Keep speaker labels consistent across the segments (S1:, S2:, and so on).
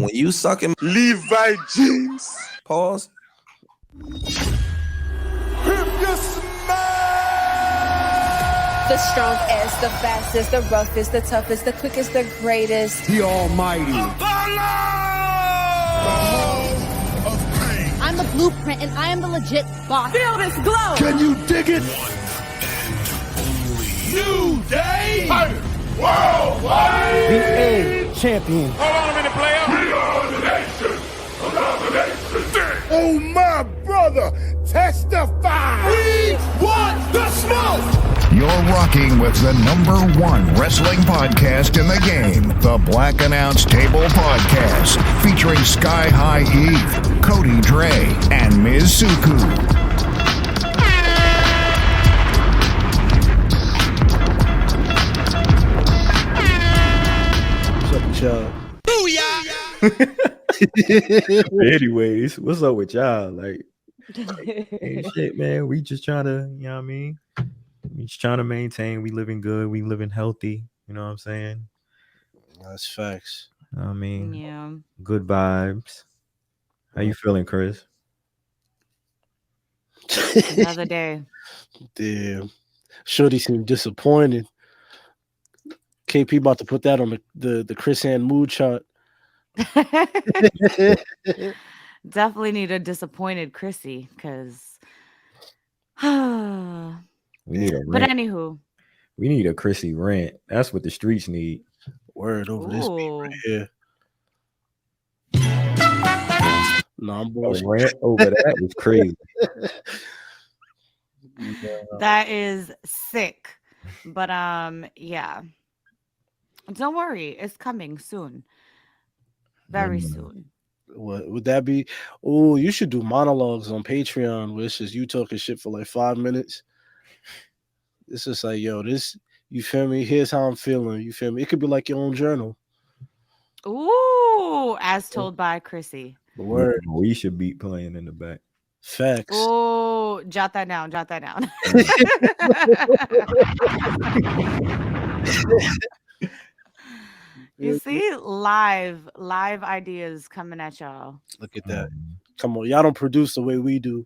S1: when you sucking
S2: Levi jeans.
S1: pause.
S3: The strongest, the fastest, the roughest, the toughest, the quickest, the greatest.
S4: The Almighty.
S5: I'm the blueprint and I am the legit boss.
S3: Feel this glow.
S4: Can you dig it?
S2: New Day. Worldwide.
S4: The A champion.
S2: Hold on a minute, player. We are the nation. Oh, my brother. Testify. We want the smoke.
S6: You're rocking with the #1 wrestling podcast in the game, the Black Announce Table Podcast, featuring Sky High Eve, Cody Dre, and Ms. Suku.
S7: Anyways, what's up with y'all? Like, ain't shit, man. We just trying to, you know what I mean? We just trying to maintain. We living good. We living healthy. You know what I'm saying?
S8: That's facts.
S7: You know what I mean?
S9: Yeah.
S7: Good vibes. How you feeling, Chris?
S9: Another day.
S8: Damn. Shorty seemed disappointed. KP about to put that on the Chris Hand mood chart.
S9: Definitely need a disappointed Chrissy because
S7: We need a rant.
S9: but anywho.
S7: We need a Chrissy rant. That's what the streets need.
S8: Word over this beat
S9: Ooh.
S8: right here. No, I'm
S7: A
S8: bullshit.
S7: rant over that was crazy.
S9: That is sick. But yeah. Don't worry, it's coming soon. Very soon.
S8: What would that be? Oh, you should do monologues on Patreon where it's just you talking shit for like 5 minutes. It's just like, yo, this, you feel me? Here's how I'm feeling. You feel me? It could be like your own journal.
S9: Ooh, as told by Chrissy.
S8: Word.
S7: We should be playing in the back.
S8: Facts.
S9: Oh, jot that down. Jot that down. You see, live ideas coming at y'all.
S8: Look at that. Come on, y'all don't produce the way we do.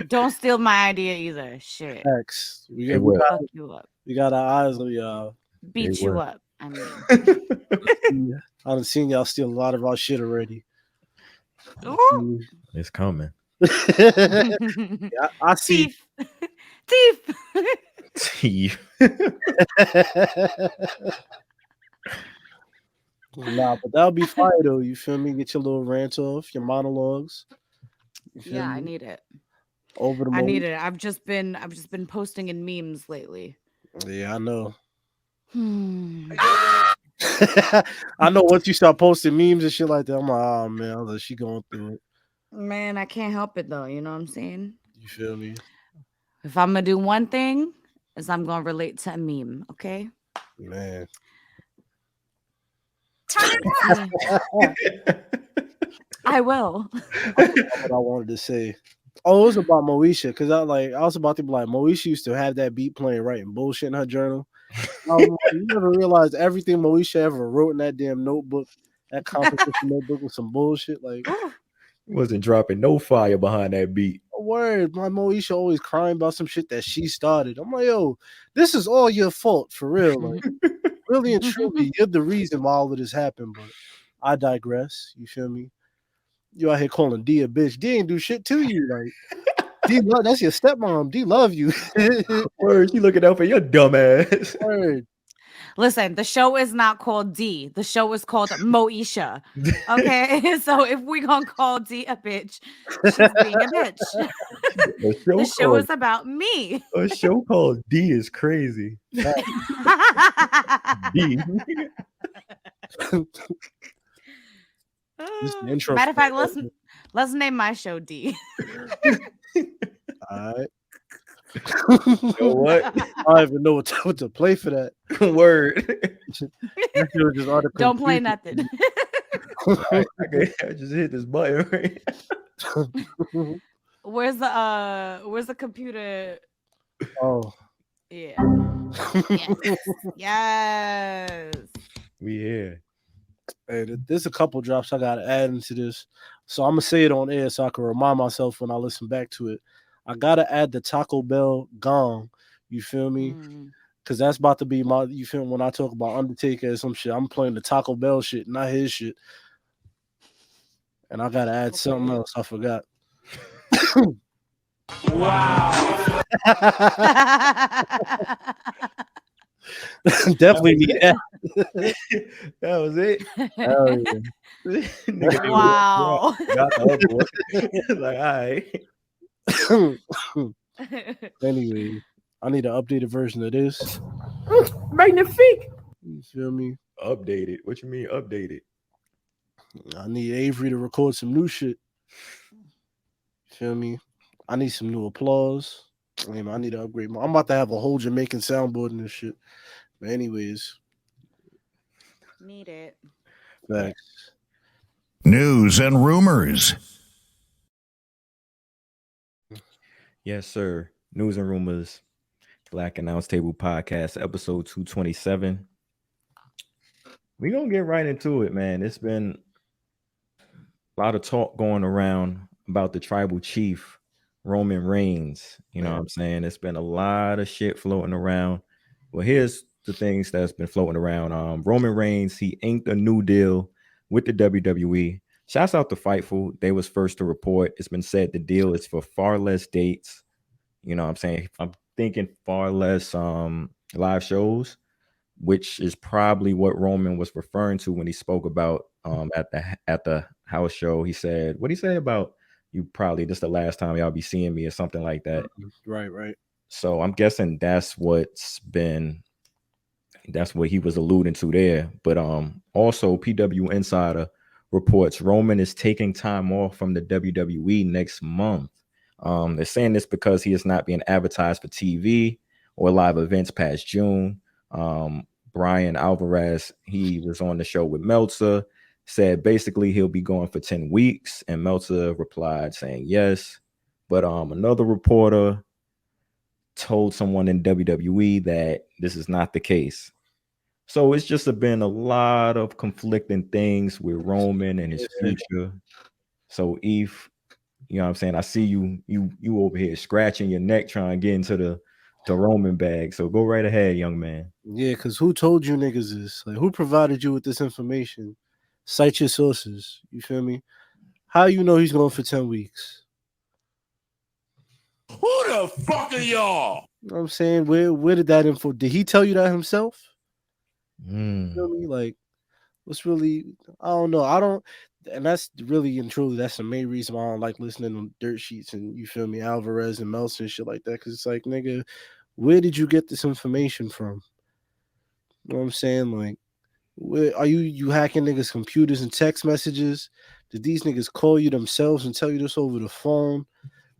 S9: Don't steal my idea either. Shit.
S8: Facts. We
S7: Hey,
S8: got,
S9: Fuck you up.
S8: we got our eyes on y'all.
S9: Beat
S7: Hey,
S9: you
S7: what?
S9: up. I mean.
S8: I done seen y'all steal a lot of our shit already.
S9: Ooh.
S7: It's coming.
S8: Yeah, I see.
S9: Thief.
S7: Thief.
S8: Nah, but that'll be fire though. You feel me? Get your little rant off, your monologues. You feel
S9: Yeah, I
S8: me?
S9: need it.
S8: Over the
S9: I
S8: moon.
S9: need it. I've just been posting in memes lately.
S8: Yeah, I know.
S9: Hmm.
S8: I know once you start posting memes and shit like that, I'm like, oh man, I was like, she going through it.
S9: Man, I can't help it though. You know what I'm saying?
S8: You feel me?
S9: If I'm gonna do one thing, is I'm gonna relate to a meme. Okay.
S8: Man.
S9: I will.
S8: What I wanted to say. Oh, it was about Moesha, because I was about to be like, Moesha used to have that beat playing writing bullshit in her journal. You never realized everything Moesha ever wrote in that damn notebook, that composition notebook was some bullshit. Like,
S7: Wasn't dropping no fire behind that beat.
S8: a word, my Moesha always crying about some shit that she started. I'm like, yo, this is all your fault for real. Like, really and truly, you're the reason why all of this happened. But I digress. You feel me? You out here calling D a bitch. D ain't do shit to you. Like, D, that's your stepmom. D love you.
S7: Word, you looking out for your dumb ass.
S8: Word.
S9: Listen, the show is not called D. The show is called Moesha. Okay, so if we gonna call D a bitch, she's being a bitch. The show is about me.
S7: A show called D is crazy. D.
S8: Intro
S9: Matter of fact, let's name my show D.
S8: All right.
S7: You know what?
S8: I don't even know what to play for that.
S7: Word.
S9: Don't play nothing.
S7: I just hit this button right.
S9: Where's the computer?
S8: Oh.
S9: Yeah. Yes.
S7: We here.
S8: Hey, there's a couple drops I gotta add into this, so I'm gonna say it on air so I can remind myself when I listen back to it. I gotta add the Taco Bell gong. You feel me? Because that's about to be my. You feel me? When I talk about Undertaker or some shit, I'm playing the Taco Bell shit, not his shit. And I gotta add something else. I forgot. Wow. Definitely need that.
S7: That was it.
S8: Hell yeah.
S9: Wow.
S7: Got the other one. Like, all right.
S8: Anyway, I need an updated version of this.
S7: Magnifique.
S8: You feel me?
S7: Updated. What you mean updated?
S8: I need Avery to record some new shit. You feel me? I need some new applause. I need to upgrade I'm about to have a whole Jamaican soundboard and this shit. But anyways.
S9: Need it.
S8: Thanks.
S6: News and rumors.
S7: Yes, sir. News and rumors. Black Announce Table Podcast, episode 227. We're going to get right into it, man. It's been a lot of talk going around about the tribal chief, Roman Reigns. You know what I'm saying? It's been a lot of shit floating around. Well, here's the things that's been floating around. Roman Reigns, he inked a new deal with the WWE. Shouts out to Fightful. They was first to report. It's been said the deal is for far less dates. You know what I'm saying? I'm thinking far less live shows, which is probably what Roman was referring to when he spoke about at the house show. He said, what did he say about you probably this the last time y'all be seeing me or something like that.
S8: Right.
S7: So I'm guessing that's what he was alluding to there. But also PW Insider reports Roman is taking time off from the WWE next month. They're saying this because he is not being advertised for TV or live events past June. Brian Alvarez, he was on the show with Meltzer, said basically he'll be going for 10 weeks, and Meltzer replied saying yes. But another reporter told someone in WWE that this is not the case. So it's just been a lot of conflicting things with Roman and his future. So Eve, you know what I'm saying? I see you over here scratching your neck trying to get into the Roman bag. So go right ahead, young man.
S8: Yeah, because who told you niggas this? Like, who provided you with this information? Cite your sources. You feel me? How you know he's going for 10 weeks?
S2: Who the fuck are y'all?
S8: You know what I'm saying? Where did that info? Did he tell you that himself?
S7: You
S8: feel me? Like, what's really? I don't know. I don't, and that's really and truly that's the main reason why I don't like listening to dirt sheets and you feel me, Alvarez and Melson and shit like that. Because it's like, nigga, where did you get this information from? You know what I'm saying? Like, where are you hacking niggas' computers and text messages? Did these niggas call you themselves and tell you this over the phone?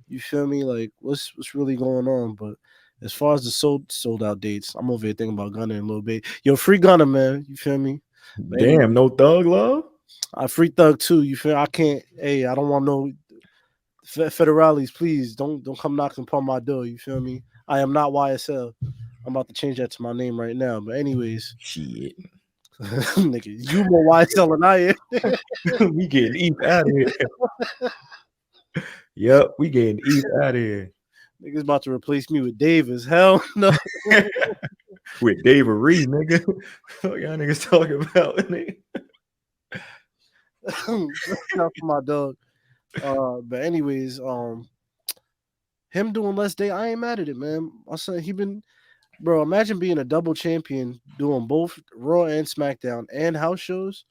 S8: You feel me? Like, what's really going on? But as far as the sold out dates, I'm over here thinking about Gunner in a little bit. Yo, free Gunner, man. You feel me?
S7: Damn, anyway, no Thug love?
S8: I free Thug too. You feel? I can't. Hey, I don't want no federales. Please don't come knocking upon my door. You feel me? I am not YSL. I'm about to change that to my name right now. But anyways,
S7: shit,
S8: nigga, you more YSL than I
S7: am. We getting Eve out of here. Yep, we getting Eve out of here.
S8: Niggas about to replace me with Davis. Hell no.
S7: With David Reed, nigga. What y'all niggas talking about, nigga?
S8: Not for my dog. But anyways, him doing less day, I ain't mad at it, man. I said bro, imagine being a double champion doing both Raw and SmackDown and house shows.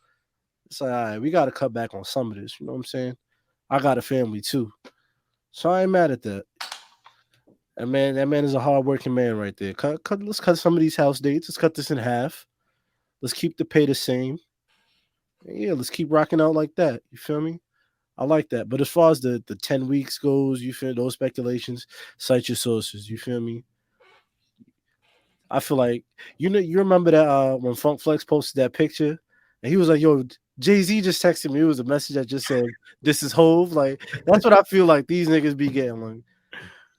S8: It's like, all right, we got to cut back on some of this. You know what I'm saying? I got a family too. So I ain't mad at that. And man, that man is a hardworking man right there. Let's cut some of these house dates. Let's cut this in half. Let's keep the pay the same. Yeah, let's keep rocking out like that. You feel me? I like that. But as far as the 10 weeks goes, you feel those speculations, cite your sources. You feel me? I feel like you remember that when Funk Flex posted that picture and he was like, yo, Jay-Z just texted me. It was a message that just said, this is Hove. Like, that's what I feel like these niggas be getting. Like,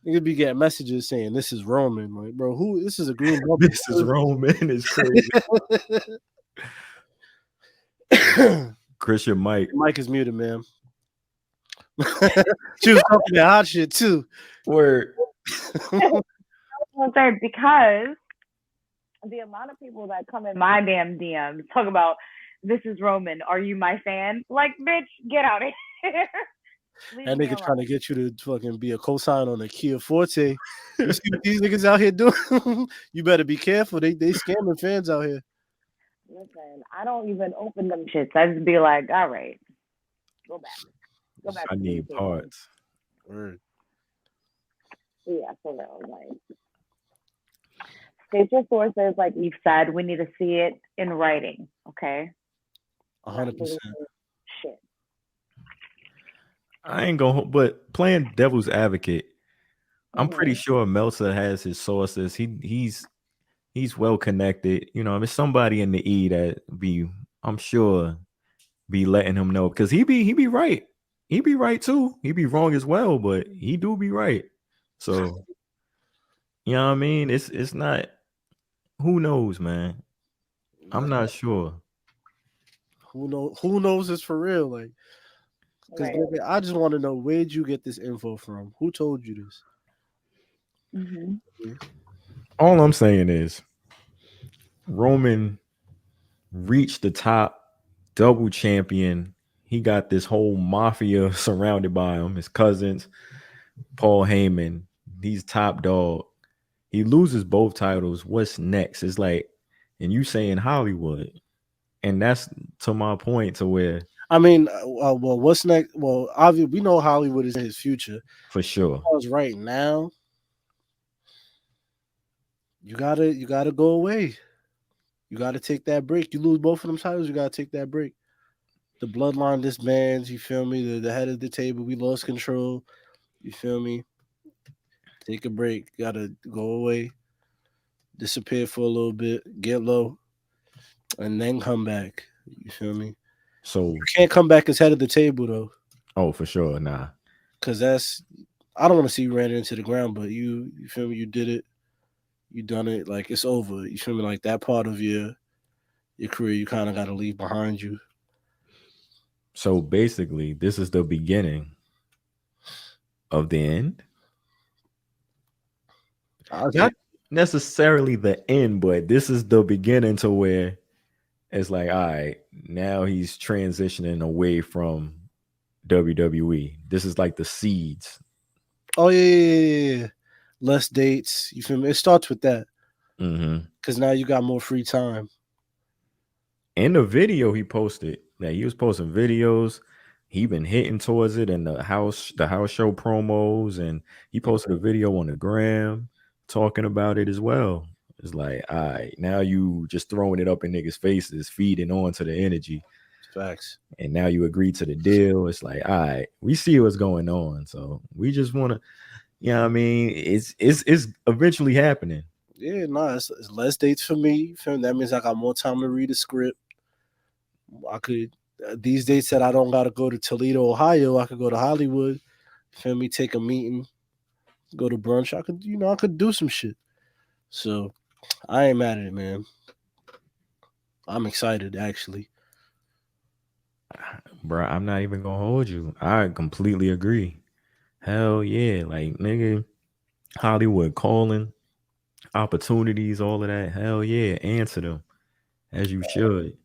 S8: niggas be getting messages saying this is Roman. Like, bro, this is a green bubble.
S7: This is Roman. It's crazy. Chris, your mic.
S8: Your mic is muted, ma'am. She was talking that hot shit too.
S7: Word.
S1: Because the amount of people that come in my damn DMs talk about, this is Roman, are you my fan? Like, bitch, get out of here.
S8: That nigga trying to get you to fucking be a cosign on a Kia Forte. You see what these niggas out here doing? You better be careful. They scamming fans out here.
S1: Listen, I don't even open them shits. I just be like, all right, go back.
S7: I need parts.
S8: Word.
S1: Yeah, for real. Like, state your sources, like you've said. We need to see it in writing. Okay.
S8: 100%.
S1: Shit.
S7: I ain't gonna, but playing devil's advocate, I'm pretty sure Meltzer has his sources. He's well connected. You know, there's somebody in the E that I'm sure be letting him know, because he be right. He be right too. He be wrong as well, but he do be right. So, you know what I mean? It's not, who knows, man? I'm not sure.
S8: Who knows this for real? Like, because I just want to know, where'd you get this info from? Who told you this?
S1: Mm-hmm.
S7: All I'm saying is Roman reached the top, double champion. He got this whole mafia surrounded by him, his cousins, Paul Heyman. He's top dog. He loses both titles. What's next? It's like, and you saying Hollywood. And that's to my point to where,
S8: I mean, well, what's next? Well, obviously, we know Hollywood is in his future.
S7: For sure.
S8: Because right now, you gotta go away. You gotta take that break. You lose both of them titles, you gotta take that break. The bloodline disbands, you feel me? The head of the table, we lost control. You feel me? Take a break. You gotta go away. Disappear for a little bit, get low, and then come back. You feel me?
S7: So
S8: you can't come back as head of the table though.
S7: Oh, for sure, nah.
S8: Cause I don't want to see you ran into the ground, but you feel me? You did it. You done it. Like, it's over. You feel me? Like, that part of your career, you kind of got to leave behind you.
S7: So basically, this is the beginning of the end. Not necessarily the end, but this is the beginning to where it's like, all right, now he's transitioning away from WWE. This is like the seeds.
S8: Oh, yeah. Less dates. You feel me? It starts with that. Because now you got more free time.
S7: In the video he posted, that he was posting videos, he been hitting towards it in the house show promos, and he posted a video on the gram talking about it as well. It's like, all right, now you just throwing it up in niggas' faces, feeding on to the energy.
S8: Facts.
S7: And now you agree to the deal. It's like, all right, we see what's going on. So we just want to, you know what I mean? It's eventually happening.
S8: Yeah, it's less dates for me. That means I got more time to read a script. I could, these dates that I don't got to go to Toledo, Ohio, I could go to Hollywood. Feel me? Take a meeting, go to brunch. I could do some shit. So I ain't mad at it, man. I'm excited, actually.
S7: Bro, I'm not even gonna hold you. I completely agree. Hell yeah. Like, nigga, Hollywood calling, opportunities, all of that. Hell yeah. Answer them as you should.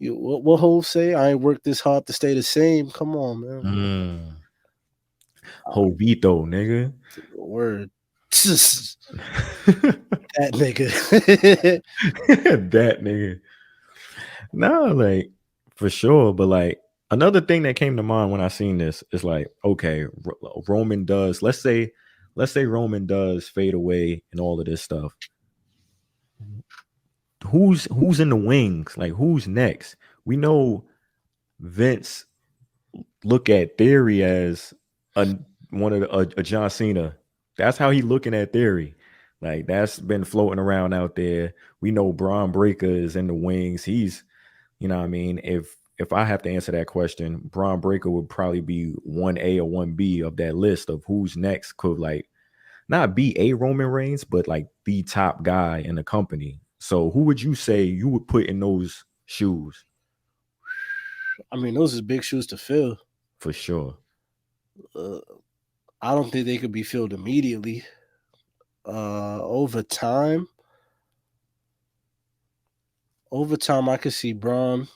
S8: What Hov say? I ain't worked this hard to stay the same. Come on, man.
S7: Hovito, nigga.
S8: Word. That nigga.
S7: That nigga. No, like, for sure. But like, another thing that came to mind when I seen this is like, okay, Roman does, let's say Roman does fade away and all of this stuff. Who's in the wings? Like, who's next? We know Vince look at Theory as a John Cena. That's how he looking at Theory. Like, that's been floating around out there. We know Braun Breaker is in the wings. He's, you know what I mean? If I have to answer that question, Braun Breaker would probably be 1A or 1B of that list of who's next could, like, not be a Roman Reigns, but like the top guy in the company. So who would you say you would put in those shoes?
S8: I mean, those are big shoes to fill.
S7: For sure.
S8: I don't think they could be filled immediately. Over time, I could see Braun.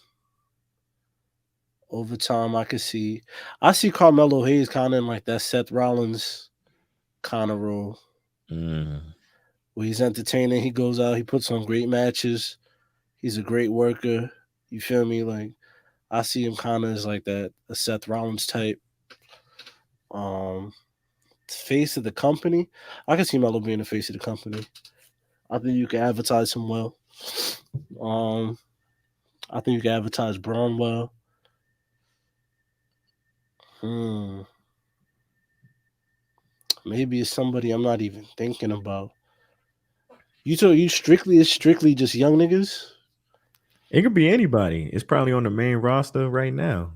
S8: Over time, I see Carmelo Hayes kind of in like that Seth Rollins kind of role. Where he's entertaining, he goes out, he puts on great matches. He's a great worker. You feel me? Like, I see him kind of as like that, a Seth Rollins type. Face of the company. I can see Melo being the face of the company. I think you can advertise him well. I think you can advertise Braun well. Maybe it's somebody I'm not even thinking about. It's strictly just young niggas?
S7: It could be anybody. It's probably on the main roster right now.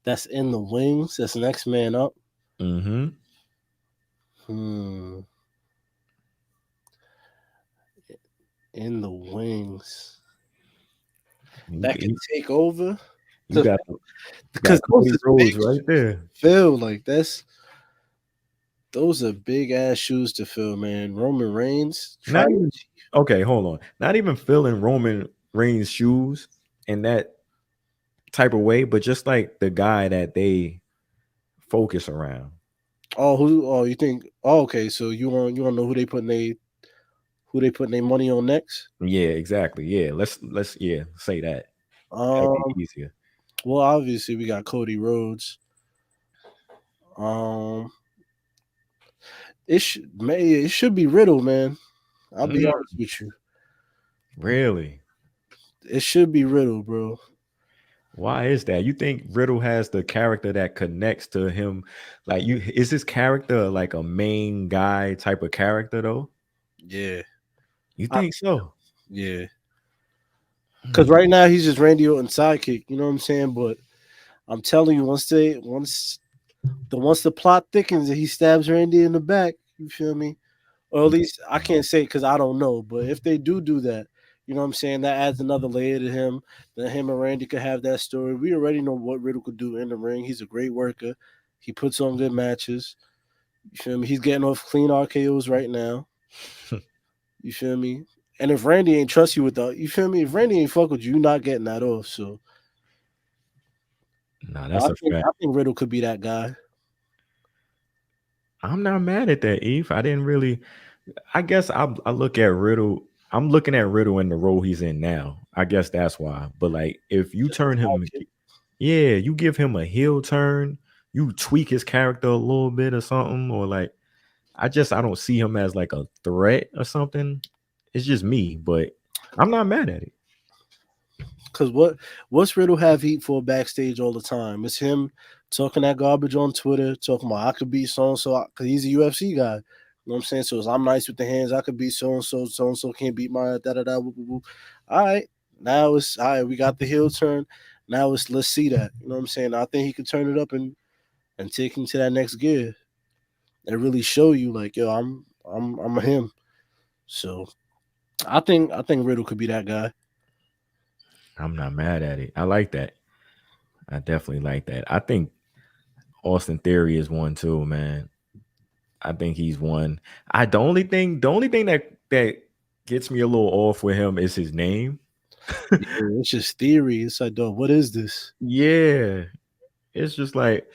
S8: That's in the wings. That's next man up.
S7: Mm-hmm.
S8: In the wings. That can take over.
S7: You got Cody Rhodes right there.
S8: Phil, like those are big ass shoes to fill, man. Roman Reigns.
S7: Okay, hold on. Not even filling Roman Reigns' shoes in that type of way, but just like the guy that they focus around.
S8: You think? Oh, okay. So you want to know who they putting their money on next?
S7: Yeah, exactly. Yeah, let's say that. That'd be easier.
S8: Well, obviously we got Cody Rhodes. It should be Riddle, man. I'll be honest with you.
S7: Really?
S8: It should be Riddle, bro.
S7: Why is that? You think Riddle has the character that connects to him? Like, is his character like a main guy type of character though?
S8: Yeah.
S7: You think so?
S8: Yeah. Because right now he's just Randy Orton's sidekick, you know what I'm saying? But I'm telling you, once the plot thickens and he stabs Randy in the back, you feel me? Or at least I can't say because I don't know. But if they do that, you know what I'm saying? That adds another layer to him. Then him and Randy could have that story. We already know what Riddle could do in the ring. He's a great worker. He puts on good matches. You feel me? He's getting off clean RKOs right now. You feel me? And if Randy ain't trust you with you feel me? If Randy ain't fuck with you, you're not getting that off. So,
S7: that's a fact.
S8: I think Riddle could be that guy.
S7: I'm not mad at that, Eve. I didn't really. I guess I look at Riddle. I'm looking at Riddle in the role he's in now. I guess that's why. But like, if you turn him, you give him a heel turn, you tweak his character a little bit or something, or like, I don't see him as like a threat or something. It's just me, but I'm not mad at it.
S8: Because what's Riddle have heat for backstage all the time? It's him talking that garbage on Twitter, talking about I could beat so-and-so, because he's a UFC guy. You know what I'm saying? So I'm nice with the hands. I could beat so-and-so can't beat my da-da-da. Woo, woo, woo. All right. Now it's, all right, we got the heel turn. Now let's see that. You know what I'm saying? I think he could turn it up and take him to that next gear and really show you, like, yo, I'm a him. So I think Riddle could be that guy.
S7: I'm not mad at it. I like that. I definitely like that. I think Austin Theory is one too, man. I think he's one. The only thing that gets me a little off with him is his name.
S8: It's just Theory. It's like, dog, what is this?
S7: Yeah, it's just like,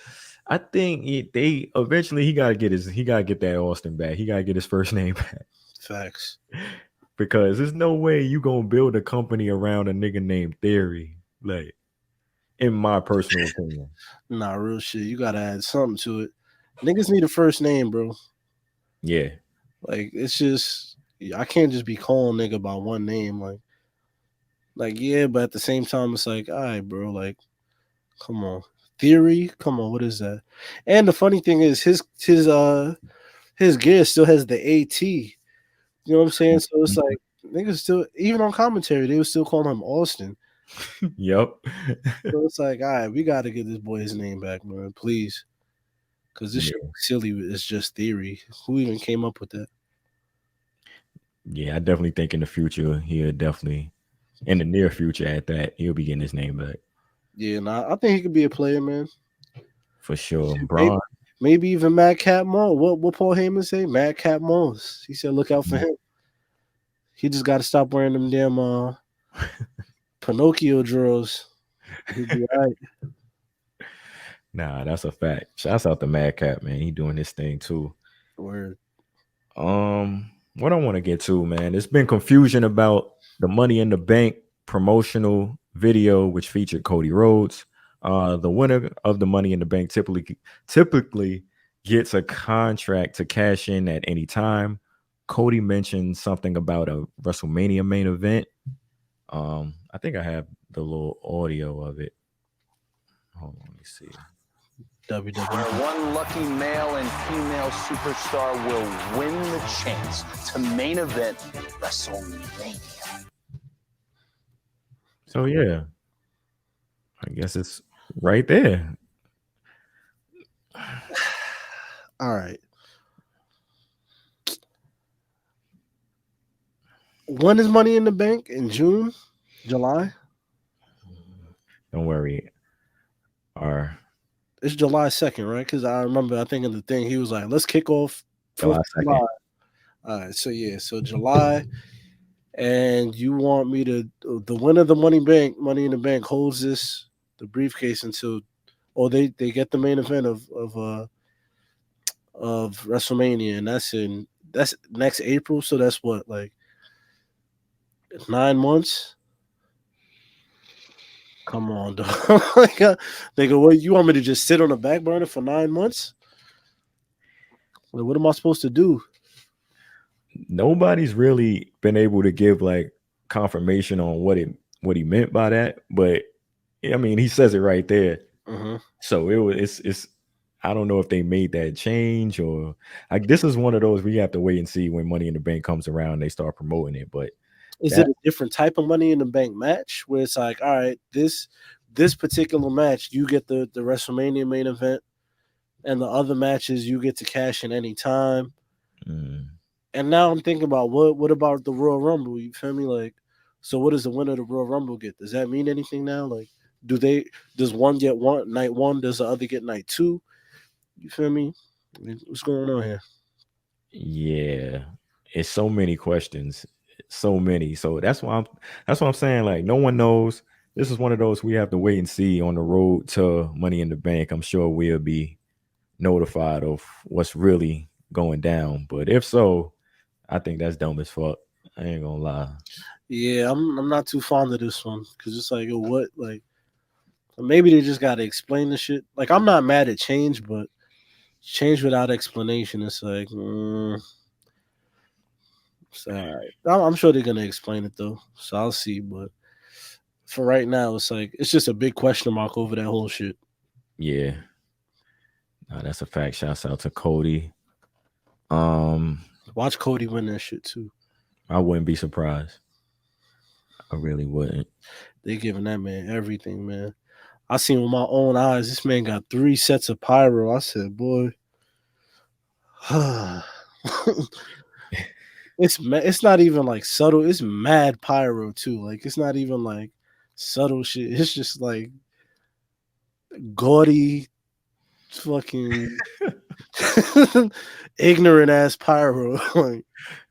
S7: I think they eventually he gotta get that Austin back. He gotta get his first name back.
S8: Facts.
S7: Because there's no way you gonna build a company around a nigga named Theory. Like, in my personal opinion.
S8: Nah, real shit. You gotta add something to it. Niggas need a first name, bro.
S7: Yeah.
S8: Like, it's just, I can't just be calling nigga by one name. Like, yeah, but at the same time, it's like, all right, bro, like, come on. Theory? Come on, what is that? And the funny thing is, his gear still has the AT. You know what I'm saying? So it's like, niggas still, even on commentary, they were still calling him Austin.
S7: Yep.
S8: So it's like, all right, we got to get this boy his name back, man, please. Because this shit silly. It's just Theory. Who even came up with that?
S7: Yeah, I definitely think in the future, in the near future at that, he'll be getting his name back.
S8: Yeah, nah, I think he could be a player, man.
S7: For sure. Braun.
S8: Maybe even Madcap Moss. What Paul Heyman say? Madcap Moss. He said, look out for him. He just got to stop wearing them damn Pinocchio drawers. He'll be all right.
S7: Nah, that's a fact. Shouts out to Madcap, man. He doing this thing too.
S8: Word.
S7: What I want to get to, man, there's been confusion about the Money in the Bank promotional video, which featured Cody Rhodes. The winner of the Money in the Bank typically gets a contract to cash in at any time. Cody mentioned something about a WrestleMania main event. I think I have the little audio of it. Hold on, let me see.
S8: WWE.
S10: Where one lucky male and female superstar will win the chance to main event WrestleMania.
S7: So yeah, I guess it's right there.
S8: All right. When is Money in the Bank? In June? July?
S7: Don't worry.
S8: It's July 2nd, right? Because I remember, I think in the thing, he was like, let's kick off
S7: July 2nd.
S8: All right, so July, and you want me to, the winner of the Money in the Bank holds the briefcase until, or they get the main event of WrestleMania, and that's next April, so that's what, like 9 months? Come on, dog. Nigga, what, you want me to just sit on the back burner for 9 months? Like, what am I supposed to do?
S7: Nobody's really been able to give like confirmation on what he meant by that, but I mean, he says it right there.
S8: Mm-hmm.
S7: So it's I don't know if they made that change or like this is one of those we have to wait and see when Money in the Bank comes around and they start promoting it. But
S8: is it a different type of Money in the Bank match where it's like, all right, this particular match, you get the WrestleMania main event, and the other matches you get to cash in any time. And now I'm thinking about what about the Royal Rumble? You feel me? Like, so what does the winner of the Royal Rumble get? Does that mean anything now? Like, does one get night one? Does the other get night two? You feel me? What's going on here?
S7: Yeah, it's so many questions, so many. So that's what I'm saying. Like, no one knows. This is one of those we have to wait and see on the road to Money in the Bank. I'm sure we'll be notified of what's really going down. But if so, I think that's dumb as fuck. I ain't gonna lie.
S8: Yeah, I'm not too fond of this one because it's like, what? Like, maybe they just gotta explain the shit. Like, I'm not mad at change, but change without explanation, it's like, it's all right. I'm sure they're gonna explain it though, so I'll see. But for right now, it's like it's just a big question mark over that whole shit.
S7: Yeah, no, that's a fact. Shouts out to Cody.
S8: Watch Cody win that shit too.
S7: I wouldn't be surprised. I really wouldn't.
S8: They giving that man everything, man. I seen with my own eyes. This man got 3 sets of pyro. I said, boy, it's not even like subtle. It's mad pyro too. Like, it's not even like subtle shit. It's just like gaudy, fucking ignorant ass pyro. Like,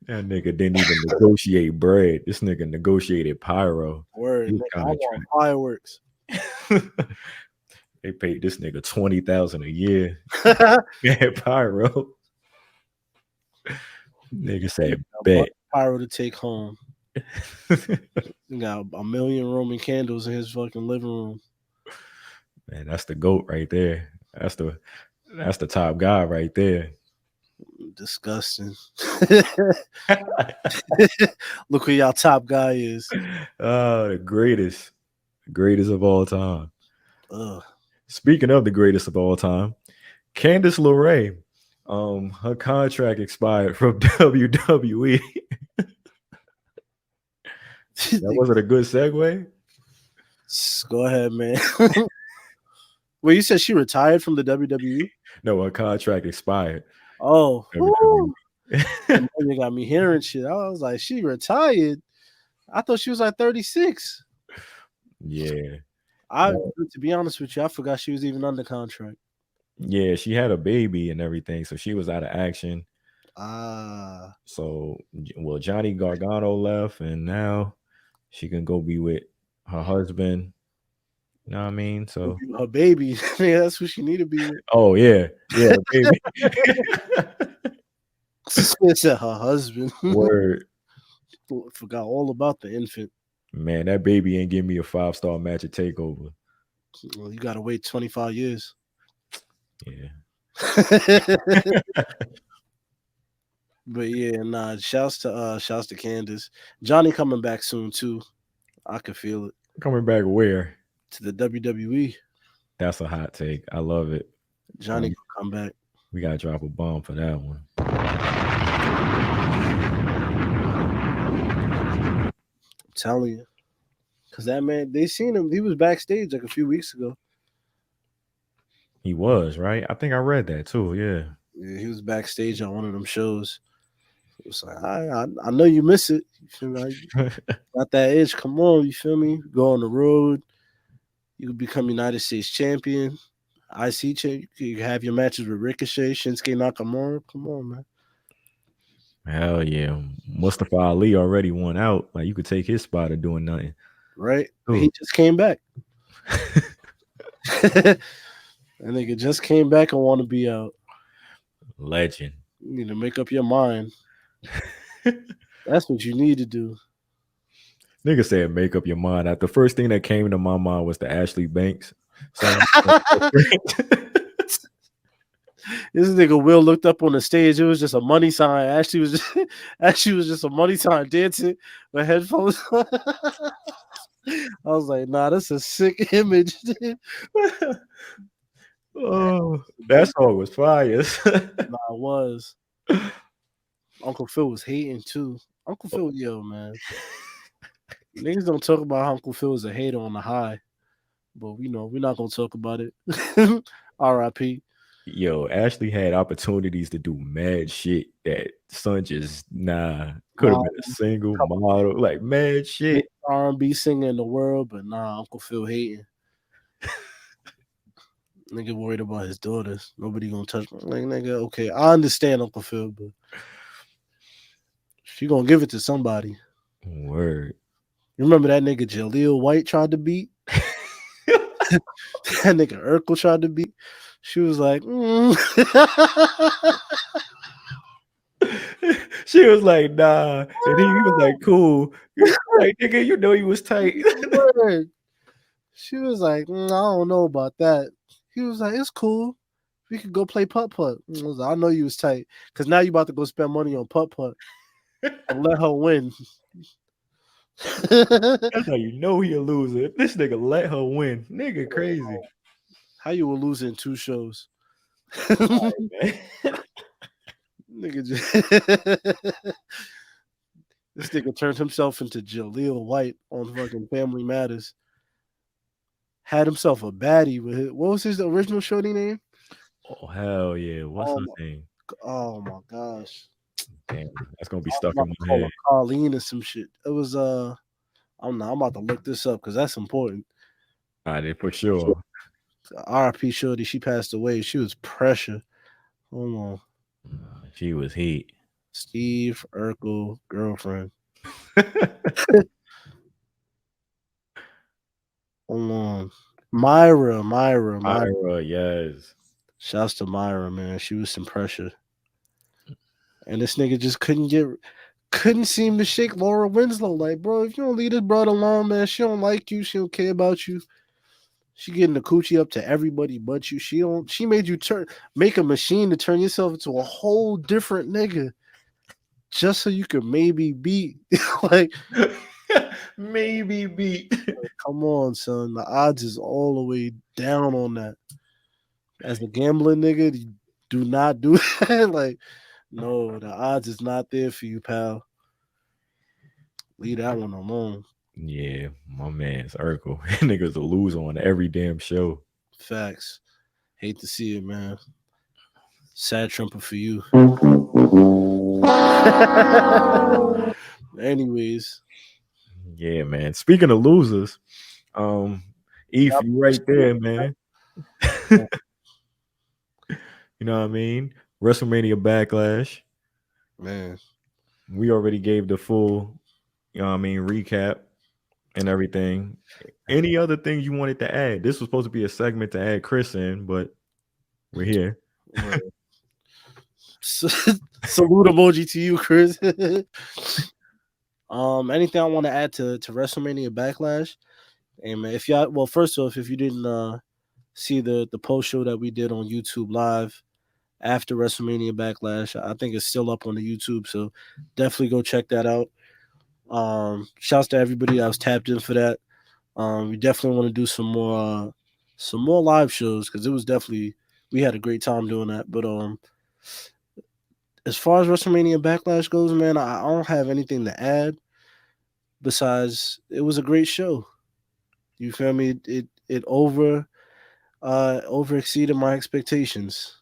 S7: that nigga didn't even negotiate bread. This nigga negotiated pyro.
S8: Word, nigga, I want fireworks.
S7: They paid this nigga $20,000 a year. Yeah, pyro. Nigga said, bet.
S8: Pyro to take home. He got a million Roman candles in his fucking living room.
S7: Man, that's the GOAT right there. That's the top guy right there.
S8: Disgusting. Look who y'all top guy is.
S7: The greatest of all time.
S8: Ugh.
S7: Speaking of the greatest of all time, Candice LeRae, her contract expired from WWE. That wasn't a good segue.
S8: Go ahead, man. Well, you said she retired from the WWE?
S7: No, her contract expired.
S8: Oh, you got me hearing shit. I was like, she retired. I thought she was like 36.
S7: Yeah.
S8: To be honest with you, I forgot she was even under contract.
S7: Yeah, she had a baby and everything, so she was out of action.
S8: Ah.
S7: So, well, Johnny Gargano left, and now she can go be with her husband. You know what I mean? So
S8: her baby. Yeah, that's who she need to be with.
S7: Oh yeah, baby.
S8: It's her husband.
S7: Word.
S8: Forgot all about the infant.
S7: Man, that baby ain't give me a 5-star match at TakeOver.
S8: Well, you gotta wait 25 years.
S7: Yeah.
S8: But yeah, nah. Shouts to Candace. Johnny coming back soon too. I can feel it.
S7: Coming back where?
S8: To the WWE.
S7: That's a hot take. I love it.
S8: Johnny come back.
S7: We gotta drop a bomb for that one.
S8: I'm telling you. Cause that man, they seen him. He was backstage like a few weeks ago.
S7: He was, right? I think I read that too. Yeah.
S8: Yeah, he was backstage on one of them shows. It was like, I know you miss it. You feel me? Got that itch. Come on, you feel me? Go on the road. You could become United States champion. IC champion. You have your matches with Ricochet, Shinsuke Nakamura. Come on, man.
S7: Hell yeah. Mustafa Ali already won out. Like, you could take his spot of doing nothing.
S8: Right? He just came back. That nigga just came back and want to be out.
S7: Legend.
S8: You need to make up your mind. That's what you need to do.
S7: Nigga said make up your mind. The first thing that came to my mind was the Ashley Banks song.
S8: This nigga Will looked up on the stage. It was just a money sign. Ashley was just a money sign dancing with headphones. I was like, nah, that's a sick image.
S7: Oh, that song was fire.
S8: Nah, it was. Uncle Phil was hating too. Uncle Phil, yo, man. Niggas don't talk about how Uncle Phil is a hater on the high. But we're not gonna talk about it. R.I.P.
S7: Yo, Ashley had opportunities to do mad shit that son just could have been a single model, like mad shit.
S8: R&B singer in the world, but Uncle Phil hating. Nigga worried about his daughters. Nobody gonna touch me. Like, nigga, okay, I understand Uncle Phil, but she gonna give it to somebody.
S7: Word.
S8: You remember that nigga Jaleel White tried to beat? That nigga Urkel tried to beat. She was like,
S7: She was like, nah. And he was like, cool. Like, nigga, you know you was tight.
S8: She was like, I don't know about that. He was like, it's cool. We could go play putt-putt. I was like, I know you was tight. Because now you about to go spend money on putt-putt. And let her win.
S7: That's how you know he a loser. This nigga let her win. Nigga crazy.
S8: How you were losing 2 shows? Nigga this nigga turned himself into Jaleel White on fucking Family Matters. Had himself a baddie with it. What was his original shorty name?
S7: Oh hell yeah! What's her name?
S8: Oh my gosh!
S7: Damn, that's gonna be stuck in my head.
S8: Colleen or some shit. It was I'm about to look this up because that's important.
S7: I did for sure.
S8: R.I.P. Shorty, she passed away. She was pressure. Hold on.
S7: She was heat.
S8: Steve Urkel girlfriend. Hold on. Myra,
S7: yes.
S8: Shouts to Myra, man. She was some pressure. And this nigga just couldn't seem to shake Laura Winslow. Like, bro, if you don't leave this broad alone, man, she don't like you. She don't care about you. She getting the coochie up to everybody but you. She made you make a machine to turn yourself into a whole different nigga. Just so you could maybe beat. Like,
S7: maybe beat.
S8: Come on, son. The odds is all the way down on that. As a gambling nigga, you do not do that. Like, no, the odds is not there for you, pal. Leave that one alone.
S7: Yeah, my man's Urkel. Niggas a loser on every damn show.
S8: Facts. Hate to see it, man. Sad trumper for you.
S7: Anyways. Yeah, man. Speaking of losers, Eve, you right there, man. You know what I mean? WrestleMania Backlash.
S8: Man.
S7: We already gave the full, you know what I mean, recap and everything. Any other things you wanted to add? This was supposed to be a segment to add Chris in, but we're here.
S8: Salute emoji to you, Chris. Anything I want to add to WrestleMania Backlash? Hey man, if y'all, well, first off, if you didn't see the post show that we did on YouTube Live after WrestleMania Backlash, I think it's still up on the YouTube, so definitely go check that out. Shouts to everybody that was tapped in for that. We definitely want to do some more live shows because it was definitely, we had a great time doing that. But as far as WrestleMania Backlash goes, man, I don't have anything to add besides it was a great show. You feel me? It over exceeded my expectations.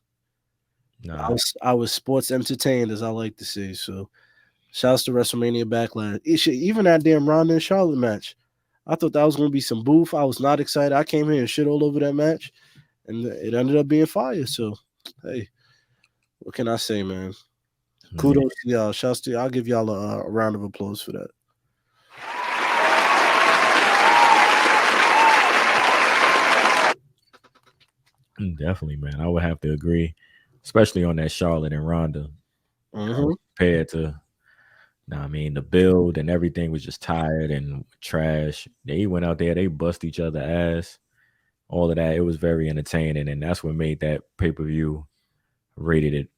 S7: Nah.
S8: I was sports entertained, as I like to say. So shouts to WrestleMania Backlash. Even that damn Ronda and Charlotte match. I thought that was going to be some boof. I was not excited. I came here and shit all over that match, and it ended up being fire. So, hey, what can I say, man? Kudos to y'all. Shouts to y'all. I'll give y'all a round of applause for that.
S7: Definitely, man. I would have to agree, especially on that Charlotte and Ronda. Compared to, I mean, the build and everything was just tired and trash. They went out there, they bust each other ass. All of that, it was very entertaining, and that's what made that pay-per-view rated it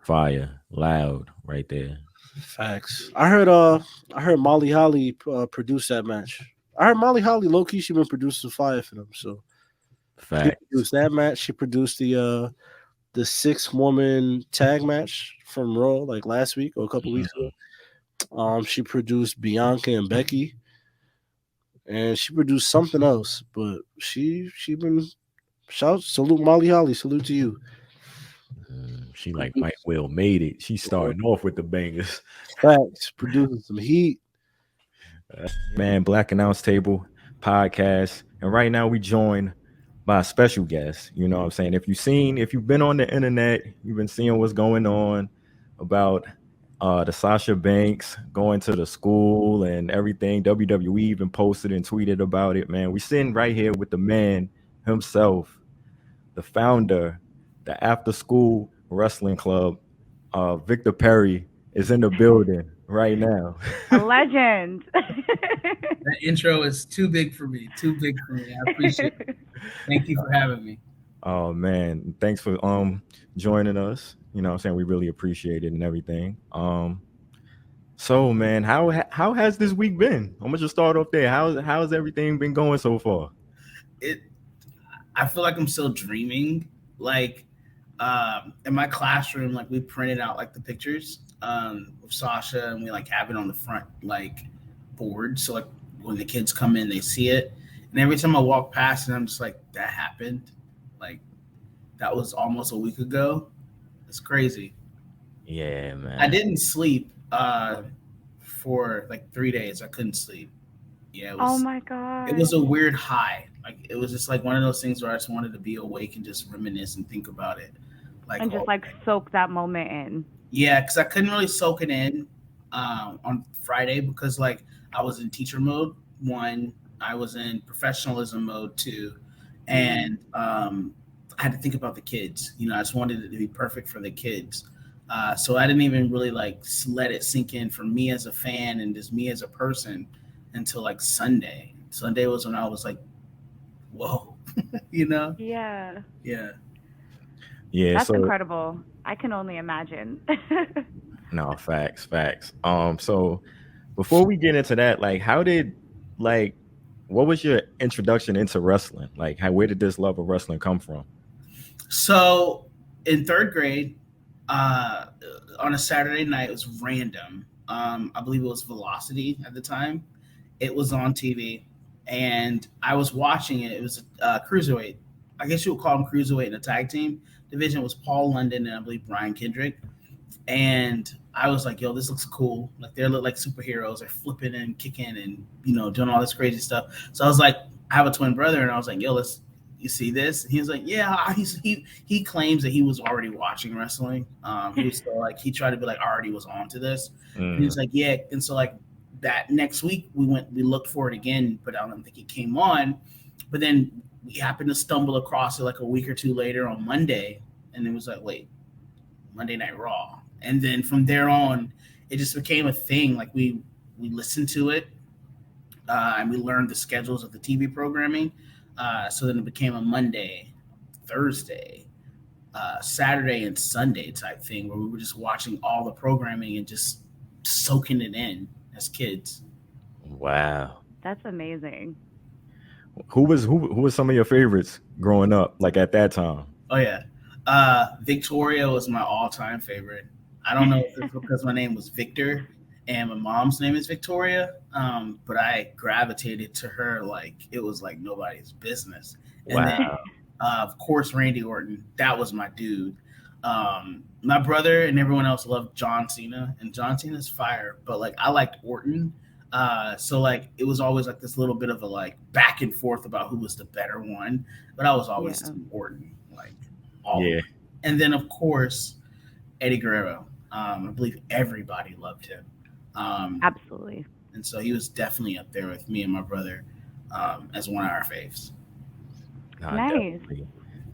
S7: fire, loud right there.
S8: Facts. I heard Molly Holly produced that match. I heard Molly Holly low-key she been producing fire for them, so
S7: Facts.
S8: She produced that match. She produced the 6-woman tag match from Raw like last week or a couple weeks ago. She produced Bianca and Becky, and she produced something else. But she been salute Molly Holly, salute to you.
S7: She like Mike Will made it. She's starting off with the bangers.
S8: Facts, producing some heat.
S7: Man, Black Announce Table podcast, and right now we joined by a special guest. You know what I'm saying? If you've been on the internet, you've been seeing what's going on about the Sasha Banks going to the school and everything. WWE even posted and tweeted about it, man. We're sitting right here with the man himself, the founder, the After School Wrestling Club. Victor Perry is in the building right now.
S1: A legend.
S11: That intro is too big for me. I appreciate it. Thank you for having me.
S7: Oh man, thanks for joining us. You know what I'm saying? We really appreciate it and everything. So man, how has this week been? I'm gonna just start off there. How's everything been going so far?
S11: I feel like I'm still dreaming. Like in my classroom, like we printed out like the pictures of Sasha and we like have it on the front like board. So like when the kids come in, they see it. And every time I walk past and I'm just like, that happened. Like that was almost a week ago. It's crazy.
S7: Yeah, man.
S11: I didn't sleep for like 3 days. I couldn't sleep. Yeah.
S1: Oh my God.
S11: It was a weird high. Like it was just like one of those things where I just wanted to be awake and just reminisce and think about it. Like
S1: and just like soak that moment in.
S11: Yeah, because I couldn't really soak it in on Friday because like I was in teacher mode. 1, I was in professionalism mode 2, and I had to think about the kids. You know, I just wanted it to be perfect for the kids. So I didn't even really like let it sink in for me as a fan and just me as a person until like Sunday. Sunday was when I was like, whoa, you know?
S1: Yeah.
S11: Yeah.
S7: Yeah.
S1: That's incredible. I can only imagine.
S7: No, facts. So before we get into that, like what was your introduction into wrestling? Like where did this love of wrestling come from?
S11: So in 3rd grade, on a Saturday night, it was random. I believe it was Velocity at the time. It was on TV and I was watching it. It was cruiserweight. I guess you would call them cruiserweight in a tag team division. It was Paul London and I believe Brian Kendrick. And I was like, yo, this looks cool. Like they look like superheroes. They're flipping and kicking and, you know, doing all this crazy stuff. So I was like, I have a twin brother, and I was like, yo, you see this? And he was like, yeah. He claims that he was already watching wrestling. He was still like, he tried to be like, I already was on to this. And he was like, yeah. And so like that next week we looked for it again, but I don't think it came on. But then we happened to stumble across it like a week or two later on Monday, and it was like, wait, Monday Night Raw. And then from there on, it just became a thing. Like we listened to it, and we learned the schedules of the TV programming. So then it became a Monday, Thursday, Saturday, and Sunday type thing where we were just watching all the programming and just soaking it in as kids.
S7: Wow,
S1: that's amazing.
S7: Who was some of your favorites growing up, like at that time?
S11: Oh yeah, Victoria was my all-time favorite. I don't know if it's because my name was Victor and my mom's name is Victoria, but I gravitated to her like it was like nobody's business. And then, of course, Randy Orton. That was my dude. My brother and everyone else loved John Cena, and John Cena's fire, but like I liked Orton. So like it was always like this little bit of a like back and forth about who was the better one, but I was always Orton, like always. And then of course Eddie Guerrero. I believe everybody loved him.
S1: Absolutely.
S11: And so he was definitely up there with me and my brother as one of our faves.
S1: Nice.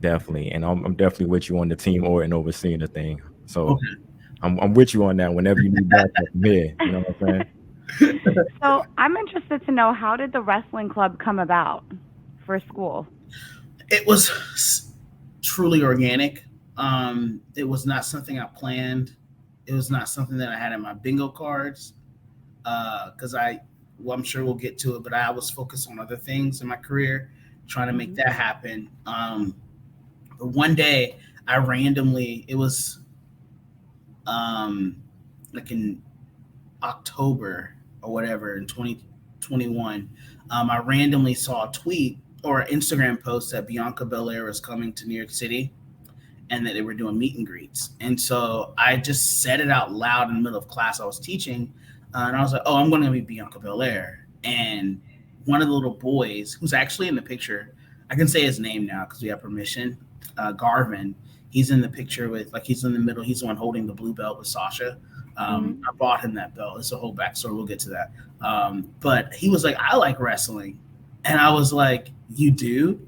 S7: Definitely. And I'm definitely with you on the Team Orton over Cena thing. So I'm with you on that whenever you need backup from here. You know what I'm saying?
S1: So I'm interested to know, how did the wrestling club come about for school?
S11: It was truly organic. It was not something I planned. It was not something that I had in my bingo cards because I'm sure we'll get to it, but I was focused on other things in my career, trying to make that happen. But one day I randomly, it was like in October or whatever in 2021, I randomly saw a tweet or an Instagram post that Bianca Belair was coming to New York City and that they were doing meet and greets. And so I just said it out loud in the middle of class I was teaching. And I was like, oh, I'm going to meet Bianca Belair. And one of the little boys who's actually in the picture, I can say his name now because we have permission, Garvin, he's in the picture with, like, he's in the middle. He's the one holding the blue belt with Sasha. I bought him that belt. It's a whole backstory. We'll get to that. But he was like, I like wrestling. And I was like, you do?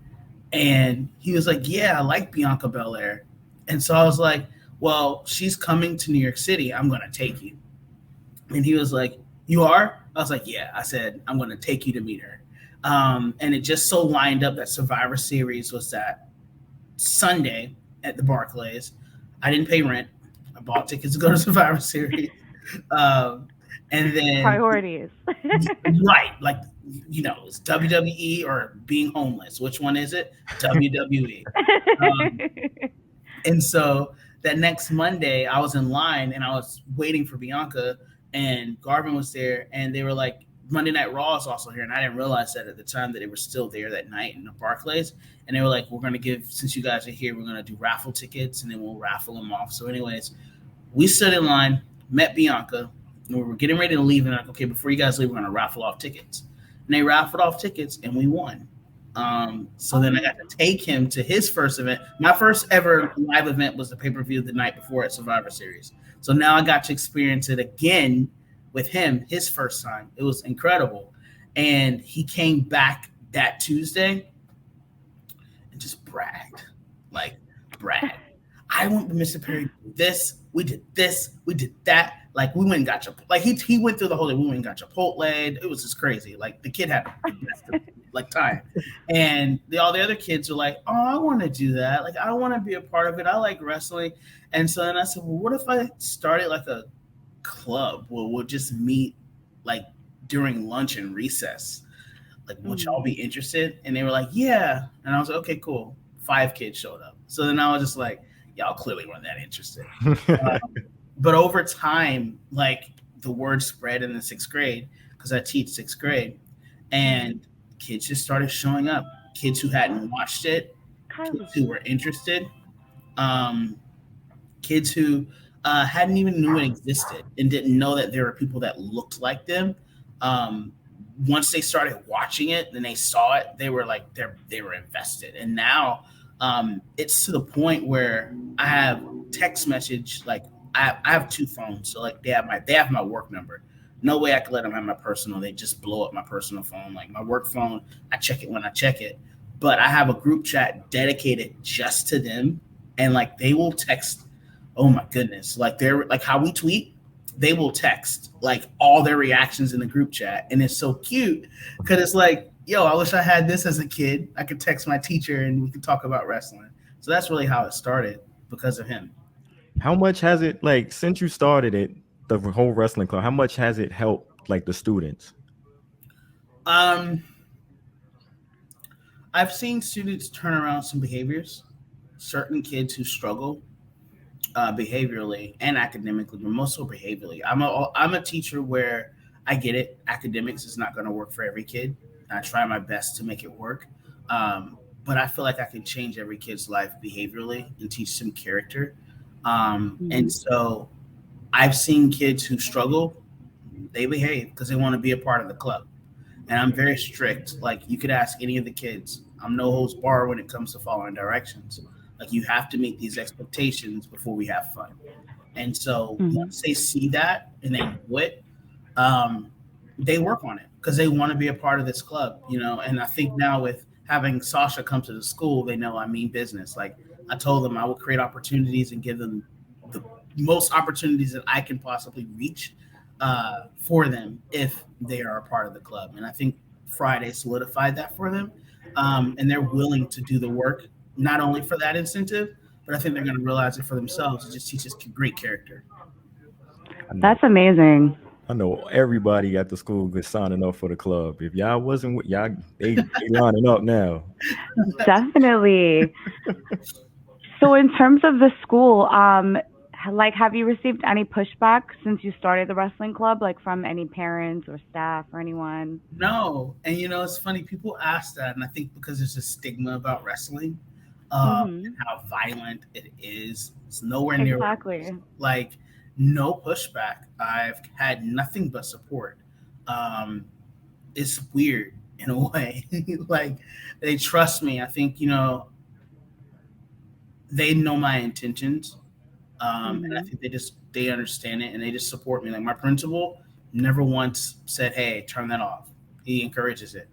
S11: And he was like, yeah, I like Bianca Belair. And so I was like, well, she's coming to New York City. I'm going to take you. And he was like, you are? I was like, yeah. I said, I'm going to take you to meet her. And it just so lined up that Survivor Series was that Sunday at the Barclays. I didn't pay rent. I bought tickets to go to Survivor Series. And then
S1: priorities.
S11: Right. Like, you know, it's WWE or being homeless. Which one is it? WWE. And so that next Monday, I was in line and I was waiting for Bianca, and Garvin was there, and they were like, Monday Night Raw is also here. And I didn't realize that at the time that they were still there that night in the Barclays. And they were like, we're going to give, since you guys are here, we're going to do raffle tickets and then we'll raffle them off. So anyways, we stood in line, met Bianca, and we were getting ready to leave. And like, okay, before you guys leave, we're going to raffle off tickets. And they raffled off tickets and we won. So then I got to take him to his first event. My first ever live event was the pay-per-view the night before at Survivor Series. So now I got to experience it again with him, his first time. It was incredible. And he came back that Tuesday and just bragged. I went with Mr. Perry, this, we did that. Like, we went and got Chipotle. Like, he went through the whole day. We went and got Chipotle. It was just crazy. Like, the kid had the best of, like, time. And all the other kids were like, oh, I want to do that. Like, I want to be a part of it. I like wrestling. And so then I said, well, what if I started, like, a club where we'll just meet, like, during lunch and recess? Like, would y'all be interested? And they were like, yeah. And I was like, okay, cool. 5 kids showed up. So then I was just like, y'all clearly weren't that interested. But over time, like, the word spread in the 6th grade, because I teach 6th grade, and kids just started showing up. Kids who hadn't watched it, kids who were interested, kids who hadn't even knew it existed and didn't know that there were people that looked like them. once they started watching it, then they saw it, they were like, they were invested. And now it's to the point where I have text message, like I have 2 phones. So like they have my work number. No way I could let them have my personal. They just blow up my personal phone. Like my work phone, I check it when I check it. But I have a group chat dedicated just to them. And like they will text, oh my goodness. Like they're like how we tweet, they will text like all their reactions in the group chat. And it's so cute because it's like, yo, I wish I had this as a kid. I could text my teacher and we could talk about wrestling. So that's really how it started because of him.
S7: How much has it, like, since you started it, the whole wrestling club, how much has it helped like the students?
S11: I've seen students turn around some behaviors, certain kids who struggle behaviorally and academically, but most so behaviorally. I'm a teacher where I get it. Academics is not going to work for every kid. I try my best to make it work. But I feel like I can change every kid's life behaviorally and teach them character. And so I've seen kids who struggle, they behave because they want to be a part of the club. And I'm very strict. Like you could ask any of the kids. I'm no holds barred when it comes to following directions. Like you have to meet these expectations before we have fun. And so once they see that and they know it, they work on it because they want to be a part of this club, you know. And I think now with having Sasha come to the school, they know I mean business. Like I told them I will create opportunities and give them the most opportunities that I can possibly reach for them if they are a part of the club. And I think Friday solidified that for them. And they're willing to do the work, not only for that incentive, but I think they're going to realize it for themselves. It just teaches great character.
S1: That's amazing.
S7: I know everybody at the school is signing up for the club. If y'all wasn't with y'all, they lining up now.
S1: Definitely. So in terms of the school, like, have you received any pushback since you started the wrestling club, like from any parents or staff or anyone?
S11: No. And, you know, it's funny. People ask that. And I think because there's a stigma about wrestling and how violent it is. It's nowhere near like no pushback. I've had nothing but support. It's weird in a way. Like they trust me. I think, you know, they know my intentions. And I think they understand it and they just support me. Like my principal never once said, hey, turn that off. He encourages it.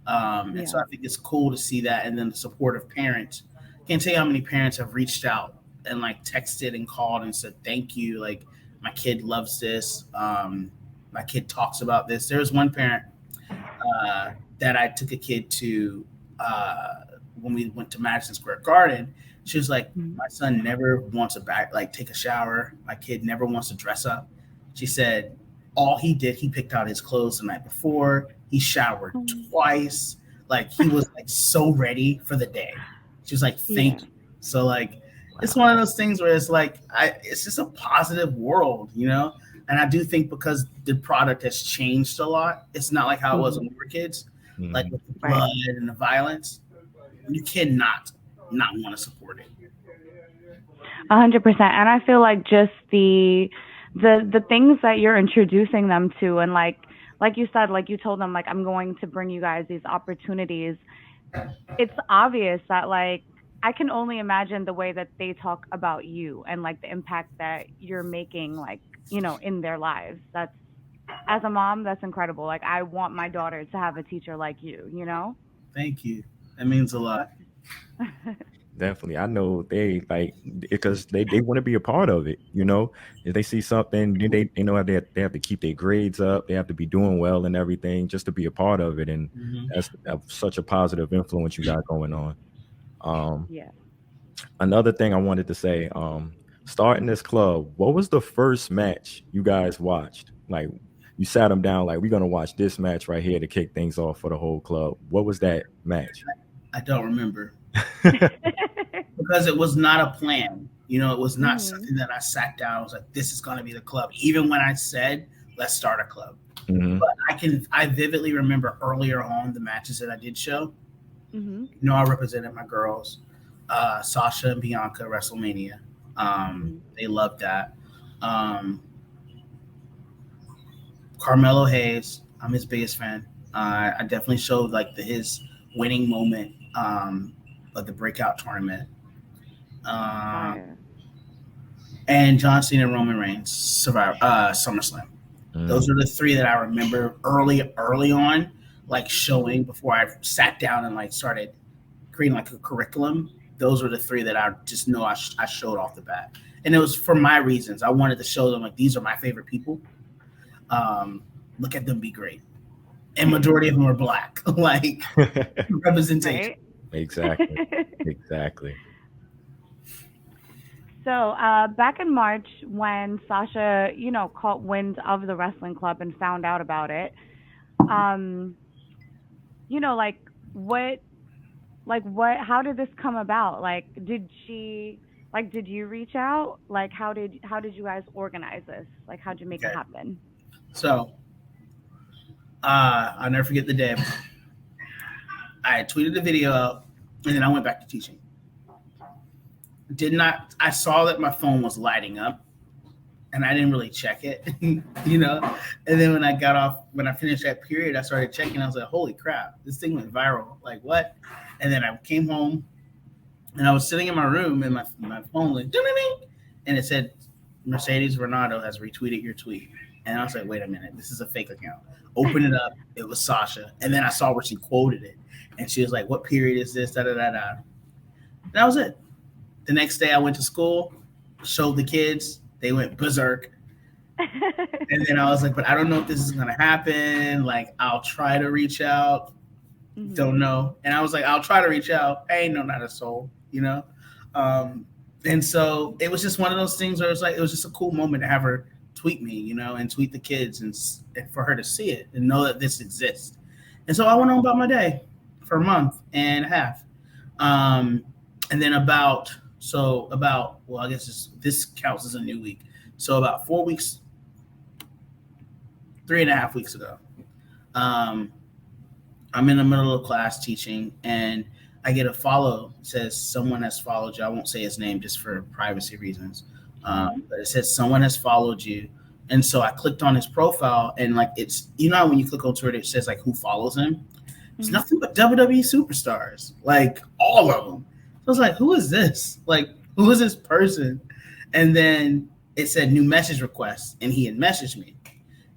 S11: And so I think it's cool to see that. And then the support of parents. Can't tell you how many parents have reached out and like texted and called and said, thank you. Like my kid loves this. My kid talks about this. There was one parent that I took a kid to when we went to Madison Square Garden. She was like, my son never wants to take a shower. My kid never wants to dress up. She said, all he did, he picked out his clothes the night before. He showered twice. Like he was like so ready for the day. She was like, thank you. So like, it's one of those things where it's like, it's just a positive world, you know? And I do think because the product has changed a lot, it's not like how it was when we were kids, like with the blood and the violence. You cannot not want to support it.
S1: 100%. And I feel like just the things that you're introducing them to, and like you said, like you told them, like, I'm going to bring you guys these opportunities. It's obvious that, like, I can only imagine the way that they talk about you and like the impact that you're making, like, you know, in their lives. That's, as a mom, that's incredible. Like, I want my daughter to have a teacher like you know?
S11: Thank you. That means a lot.
S7: Definitely. I know they like, because they want to be a part of it, you know. If they see something, they know they have to keep their grades up, they have to be doing well and everything just to be a part of it. And that's such a positive influence you got going on. Another thing I wanted to say, starting this club, what was the first match you guys watched? Like, you sat them down, like, we're going to watch this match right here to kick things off for the whole club. What was that match?
S11: I don't remember. Because it was not a plan. You know, it was not something that I sat down. I was like, this is going to be the club. Even when I said, let's start a club. But I vividly remember earlier on the matches that I did show. You know, I represented my girls, Sasha and Bianca, WrestleMania. They loved that. Carmelo Hayes, I'm his biggest fan. I definitely showed like his winning moment of the breakout tournament. And John Cena and Roman Reigns SummerSlam. Those are the three that I remember early on, like showing before I sat down and like started creating like a curriculum. Those were the three that I just know I showed off the bat. And it was for my reasons. I wanted to show them like these are my favorite people. Look at them be great. And majority of them are black. Like representation.
S1: Right?
S7: Exactly.
S1: So back in March, when Sasha, caught wind of the wrestling club and found out about it, how did this come about? Like, did you reach out? Like, how did you guys organize this? Like, how'd you make it happen?
S11: So, I'll never forget the day. I tweeted the video out, and then I went back to teaching. I saw that my phone was lighting up, and I didn't really check it, And then when I finished that period, I started checking. I was like, holy crap, this thing went viral. Like, what? And then I came home, and I was sitting in my room, and my phone went, ding-ding-ding, and it said, Mercedes Renato has retweeted your tweet. And I was like, wait a minute, this is a fake account. Open it up. It was Sasha. And then I saw where she quoted it. And she was like, what period is this? Da-da-da-da. And that was it. The next day I went to school, showed the kids. They went berserk. And then I was like, but I don't know if this is going to happen. Like, I'll try to reach out. Mm-hmm. Don't know. And I was like, I'll try to reach out. I ain't know not a soul, And so it was just one of those things where it was just a cool moment to have her tweet me, and tweet the kids and for her to see it and know that this exists. And so I went on about my day for a month and a half. And then I guess this counts as a new week. So about 4 weeks, 3.5 weeks ago, I'm in the middle of class teaching, and I get a follow. It says someone has followed you. I won't say his name just for privacy reasons. But it says someone has followed you. And so I clicked on his profile, and like it's, when you click on Twitter, it says like who follows him. It's nothing but WWE superstars, like all of them. So I was like, who is this? Like, who is this person? And then it said new message request, and he had messaged me.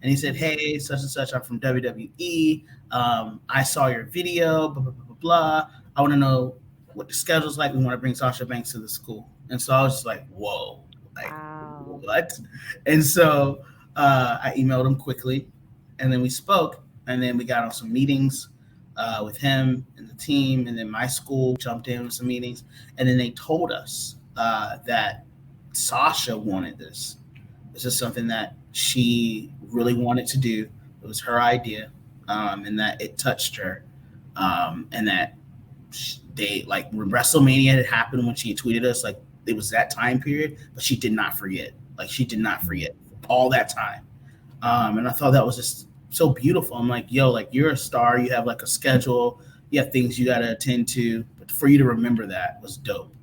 S11: And he said, hey, such and such, I'm from WWE. I saw your video, blah, blah, blah, blah, blah. I want to know what the schedule's like. We want to bring Sasha Banks to the school. And so I was just like, whoa, like, wow. What? And so I emailed him quickly, and then we spoke, and then we got on some meetings with him and the team, and then my school jumped in with some meetings, and then they told us that Sasha wanted this. This is something that she really wanted to do. It was her idea, and that it touched her, and that they, like, when WrestleMania had happened, when she had tweeted us, like, it was that time period, but she did not forget. Like, she did not forget all that time. And I thought that was just so beautiful. I'm like, yo, like, you're a star. You have like a schedule. You have things you got to attend to. But for you to remember that was dope.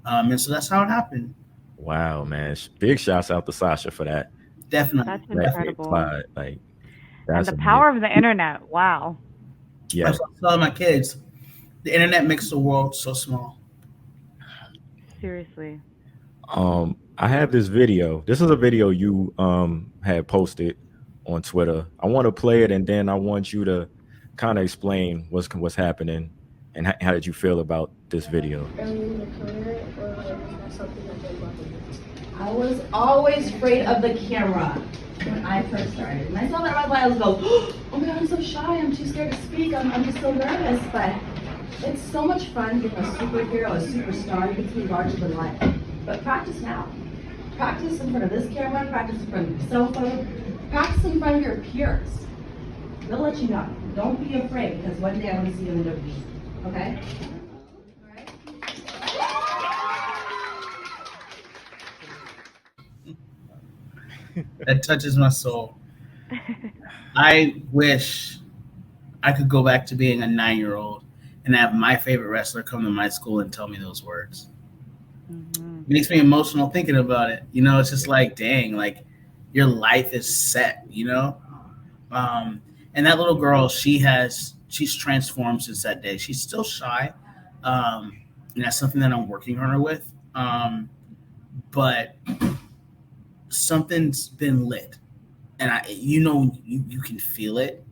S11: And so that's how it happened.
S7: Wow, man. Big shouts out to Sasha for that.
S11: Definitely.
S1: That's incredible.
S7: Like,
S1: that's and the power of the internet. Wow.
S7: Yeah.
S11: I tell my kids, the internet makes the world so small.
S1: Seriously.
S7: I have this video. This is a video you had posted on Twitter. I want to play it, and then I want you to kind of explain what's happening and how did you feel about this video.
S12: I was always afraid of the camera when I first started. And I saw that my bios go, oh my God, I'm so shy. I'm too scared to speak. I'm just so nervous. But it's so much fun being a superhero, a superstar. You get to be larger than life. But practice now. Practice in front of this camera. Practice in front of your cell phone. Practice in front of your peers. They'll let you know. Don't be afraid, because one day I want to see you in the WWE. Okay?
S11: That touches my soul. I wish I could go back to being a 9-year-old and have my favorite wrestler come to my school and tell me those words. Mm-hmm. It makes me emotional thinking about it. You know, it's just like, dang, like your life is set, you know? And that little girl, she's transformed since that day. She's still shy, and that's something that I'm working on her with. But something's been lit, and you can feel it.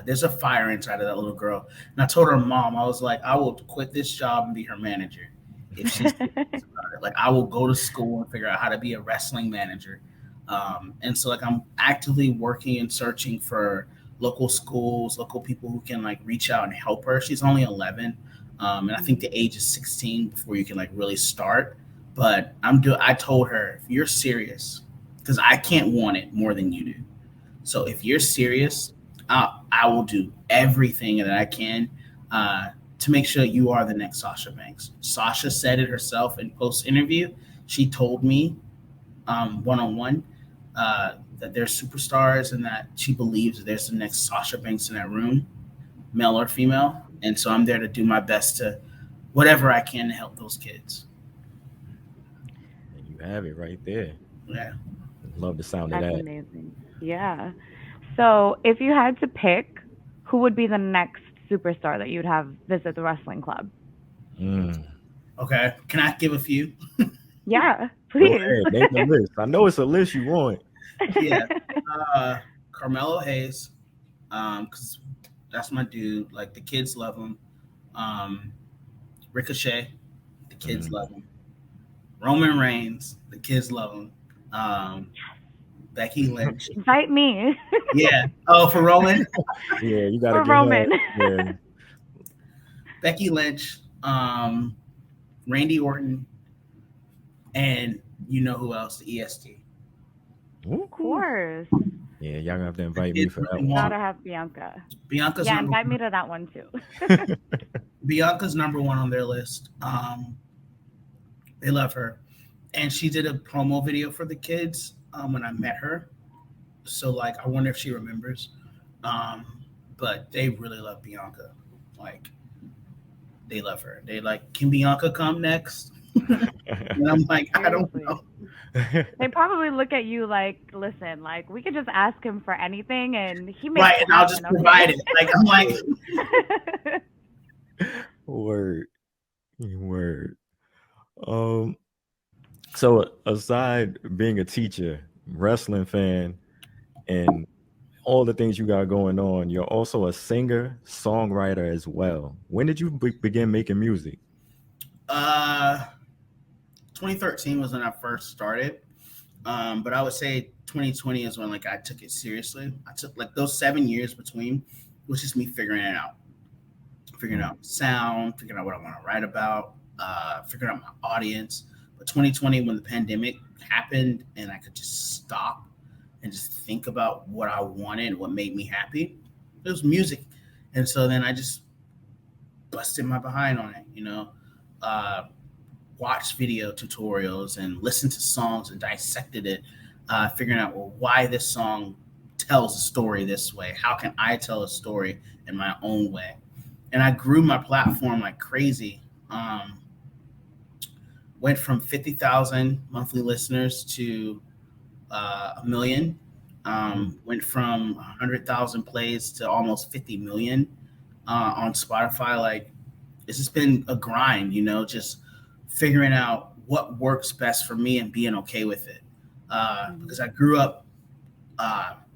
S11: There's a fire inside of that little girl, and I told her mom, I was like, I will quit this job and be her manager if she's about it. Like, I will go to school and figure out how to be a wrestling manager. And so, like, I'm actively working and searching for local schools, local people who can, like, reach out and help her. She's only 11, and I think the age is 16 before you can, like, really start. But I told her, if you're serious, because I can't want it more than you do. So if you're serious, I will do everything that I can to make sure you are the next Sasha Banks. Sasha said it herself in post-interview. She told me one-on-one that they're superstars and that she believes that there's the next Sasha Banks in that room, male or female. And so I'm there to do my best to whatever I can to help those kids.
S7: And you have it right there.
S11: Yeah.
S7: Love the sound
S1: That's
S7: of that.
S1: amazing. Yeah. So if you had to pick, who would be the next superstar that you'd have visit the wrestling club?
S11: Okay. Can I give a few?
S1: Yeah, please.
S7: Go ahead, name the list. I know it's a list you want.
S11: Yeah. Carmelo Hayes, because that's my dude. Like, the kids love him. Ricochet, the kids love him. Roman Reigns, the kids love him. Becky Lynch.
S1: Invite me.
S11: Yeah. Oh, for Roman?
S7: Yeah, you got to
S1: For Roman.
S7: Yeah.
S11: Becky Lynch, Randy Orton, and you know who else? The EST.
S1: Of course.
S7: Yeah, y'all gonna have to invite me for that one.
S1: Gotta have Bianca.
S11: Bianca's
S1: invite me to that one too.
S11: Bianca's number one on their list. They love her, and she did a promo video for the kids when I met her. So, like, I wonder if she remembers. But they really love Bianca. Like, they love her. They like, can Bianca come next? And I'm like, I don't know.
S1: They probably look at you like, listen, like, we could just ask him for anything and he makes
S11: right, and I'll just provide it. Like, I'm like,
S7: word. So aside being a teacher, wrestling fan, and all the things you got going on, you're also a singer, songwriter as well. When did you begin making music?
S11: 2013 was when I first started. But I would say 2020 is when, like, I took it seriously. I took, like, those 7 years between was just me figuring it out. Figuring out sound, figuring out what I want to write about, figuring out my audience. But 2020, when the pandemic happened and I could just stop and just think about what I wanted and what made me happy, it was music. And so then I just busted my behind on it, you know, watched video tutorials and listened to songs and dissected it, figuring out, well, why this song tells a story this way. How can I tell a story in my own way? And I grew my platform like crazy. Went from 50,000 monthly listeners to 1 million. Went from 100,000 plays to almost 50 million on Spotify. Like, it's just been a grind, you know, just figuring out what works best for me and being okay with it. Because I grew up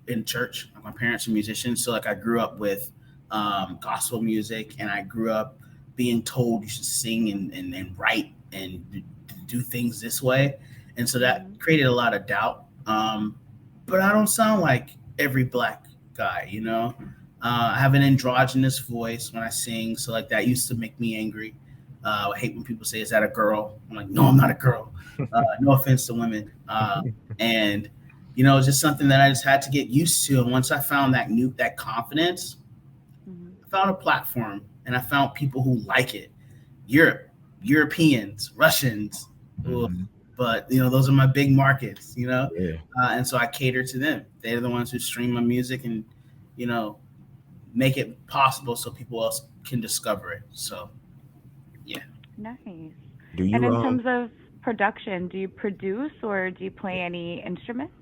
S11: in church. My parents are musicians, so, like, I grew up with gospel music, and I grew up being told you should sing and write and do things this way. And so that created a lot of doubt. But I don't sound like every black guy, you know. I have an androgynous voice when I sing, so, like, that used to make me angry. I hate when people say, "Is that a girl?" I'm like, "No, I'm not a girl." No offense to women. And, you know, it's just something that I just had to get used to. And once I found that confidence, I found a platform, and I found people who like it. Europeans, Russians, but, you know, those are my big markets, you know?
S7: Yeah.
S11: And so I cater to them. They're the ones who stream my music and, you know, make it possible so people else can discover it. So, yeah.
S1: Nice.
S7: Do you,
S1: and in terms of production, do you produce or do you play any instruments?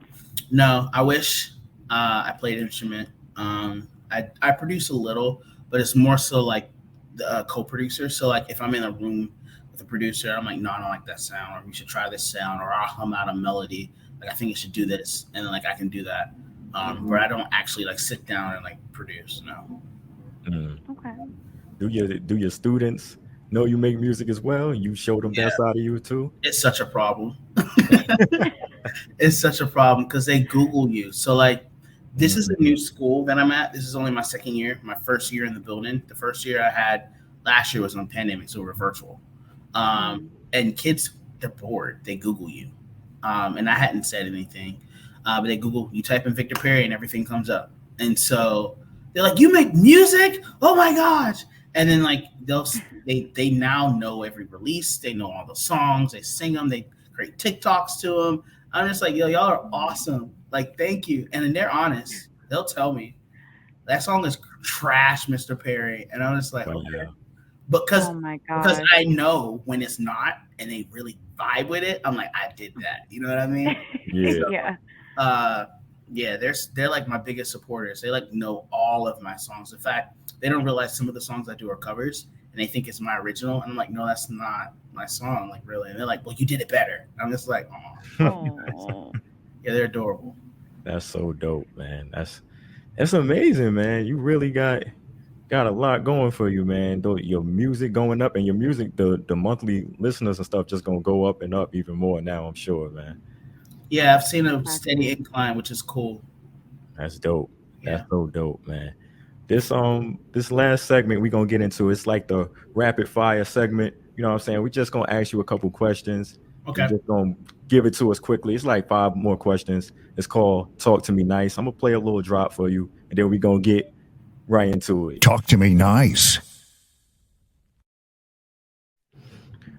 S11: No, I wish I played an instrument. I produce a little, but it's more so like the co-producer. So like if I'm in a room with a producer, I'm like, no, I don't like that sound, or we should try this sound, or I'll hum out a melody. Like I think it should do this, and then like I can do that. But I don't actually like sit down and like produce. No.
S1: Okay.
S7: Do your students know you make music as well? You show them that side of you too?
S11: It's such a problem. It's such a problem because they Google you. So like this is a new school that I'm at. This is only my second year, my first year in the building. The first year I had last year was on pandemic, so we're virtual. And kids, they're bored. They Google you. And I hadn't said anything. But they Google, you type in Victor Perry and everything comes up. And so they're like, you make music? Oh my gosh. And then like they now know every release. They know all the songs. They sing them. They create TikToks to them. I'm just like, yo, y'all are awesome. Like, thank you. And then they're honest. They'll tell me that song is trash, Mr. Perry. And I'm just like, okay. Because I know when it's not and they really vibe with it, I'm like, I did that. You know what I mean?
S7: Yeah.
S11: They're like my biggest supporters. They like know all of my songs. In fact, they don't realize some of the songs I do are covers and they think it's my original. And I'm like, no, that's not my song. Like, really? And they're like, well, you did it better. I'm just like, oh. Yeah, they're adorable.
S7: That's so dope, man. That's amazing, man. You really got a lot going for you, man. Though your music going up, and your music, the monthly listeners and stuff just gonna go up and up even more now, I'm sure, man.
S11: Yeah, I've seen a steady incline, which is cool.
S7: That's dope. That's so dope, man. This last segment we're gonna get into, it's like the rapid fire segment. You know what I'm saying? We're just gonna ask you a couple questions.
S11: Okay.
S7: You're just gonna give it to us quickly. It's like 5 more questions. It's called Talk to Me Nice. I'm gonna play a little drop for you, and then we're gonna get right into it.
S6: Talk to me nice.
S7: You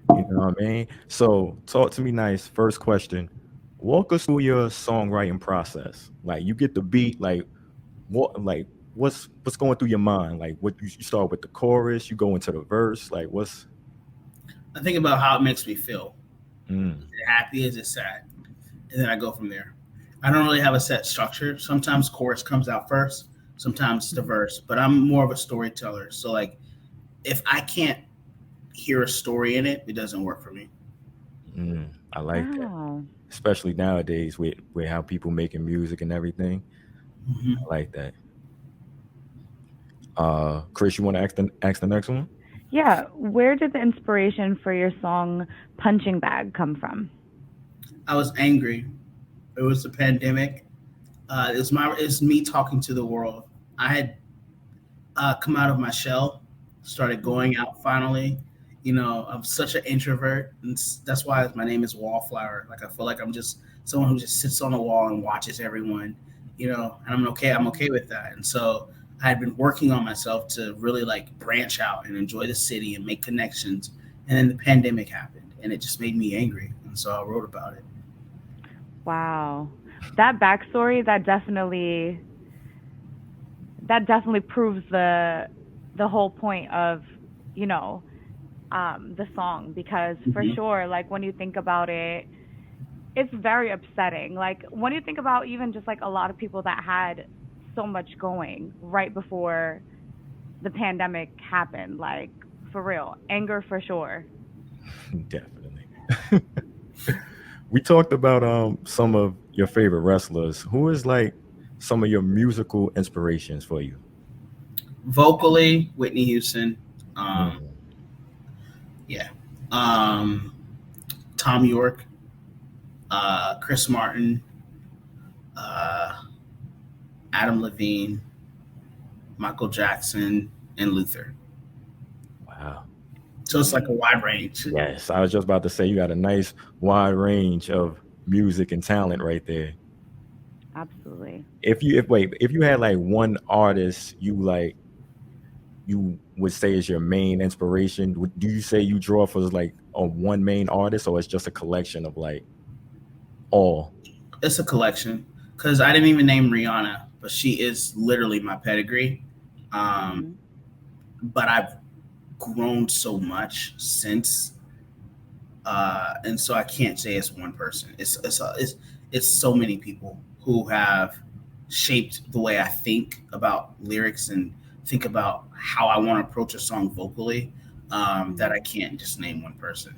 S7: know what I mean? So talk to me nice. First question. Walk us through your songwriting process. Like you get the beat, like what's going through your mind? Like what you start with the chorus, you go into the verse, like what's
S11: I think about how it makes me feel. Is
S7: Mm.
S11: it happy? Is it sad? And then I go from there. I don't really have a set structure. Sometimes chorus comes out first, sometimes the verse, but I'm more of a storyteller. So like if I can't hear a story in it, it doesn't work for me.
S7: I like that. Especially nowadays with how people making music and everything.
S11: Mhm.
S7: I like that. Chris, you want to ask the next one?
S1: Yeah. Where did the inspiration for your song Punching Bag come from?
S11: I was angry. It was the pandemic. It's me talking to the world. I had come out of my shell, started going out finally. You know, I'm such an introvert, and that's why my name is Wallflower. Like I feel like I'm just someone who just sits on the wall and watches everyone. You know, and I'm okay with that. And so I had been working on myself to really like branch out and enjoy the city and make connections. And then the pandemic happened, and it just made me angry. And so I wrote about it.
S1: Wow. That backstory, that definitely proves the whole point of, you know, the song, because for sure, like when you think about it, it's very upsetting. Like when you think about even just like a lot of people that had so much going right before the pandemic happened, like for real, anger for sure.
S7: Definitely. We talked about some of your favorite wrestlers. Who is like some of your musical inspirations for you?
S11: Vocally, Whitney Houston. Tom York, Chris Martin, Adam Levine, Michael Jackson, and Luther.
S7: Wow.
S11: So it's like a wide range.
S7: Yes, I was just about to say you got a nice wide range of music and talent right there.
S1: Absolutely.
S7: If you had like one artist you would say is your main inspiration, do you say you draw for like a one main artist, or it's just a collection of like all?
S11: It's a collection, because I didn't even name Rihanna, but she is literally my pedigree. But I've grown so much since, and so I can't say it's one person. It's so many people who have shaped the way I think about lyrics and think about how I want to approach a song vocally, that I can't just name one person.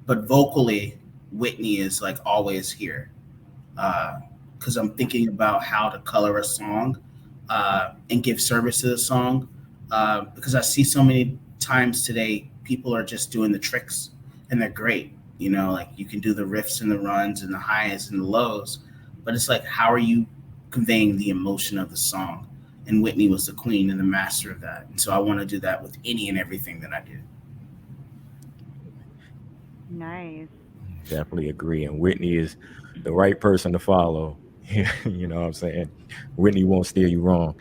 S11: But vocally, Whitney is like always here, because I'm thinking about how to color a song and give service to the song, because I see so many times today people are just doing the tricks and they're great. You know, like you can do the riffs and the runs and the highs and the lows, but it's like, how are you conveying the emotion of the song? And Whitney was the queen and the master of that. And so I want to do that with any and everything that I do.
S1: Nice.
S7: Definitely agree. And Whitney is the right person to follow. You know what I'm saying? Whitney won't steer you wrong.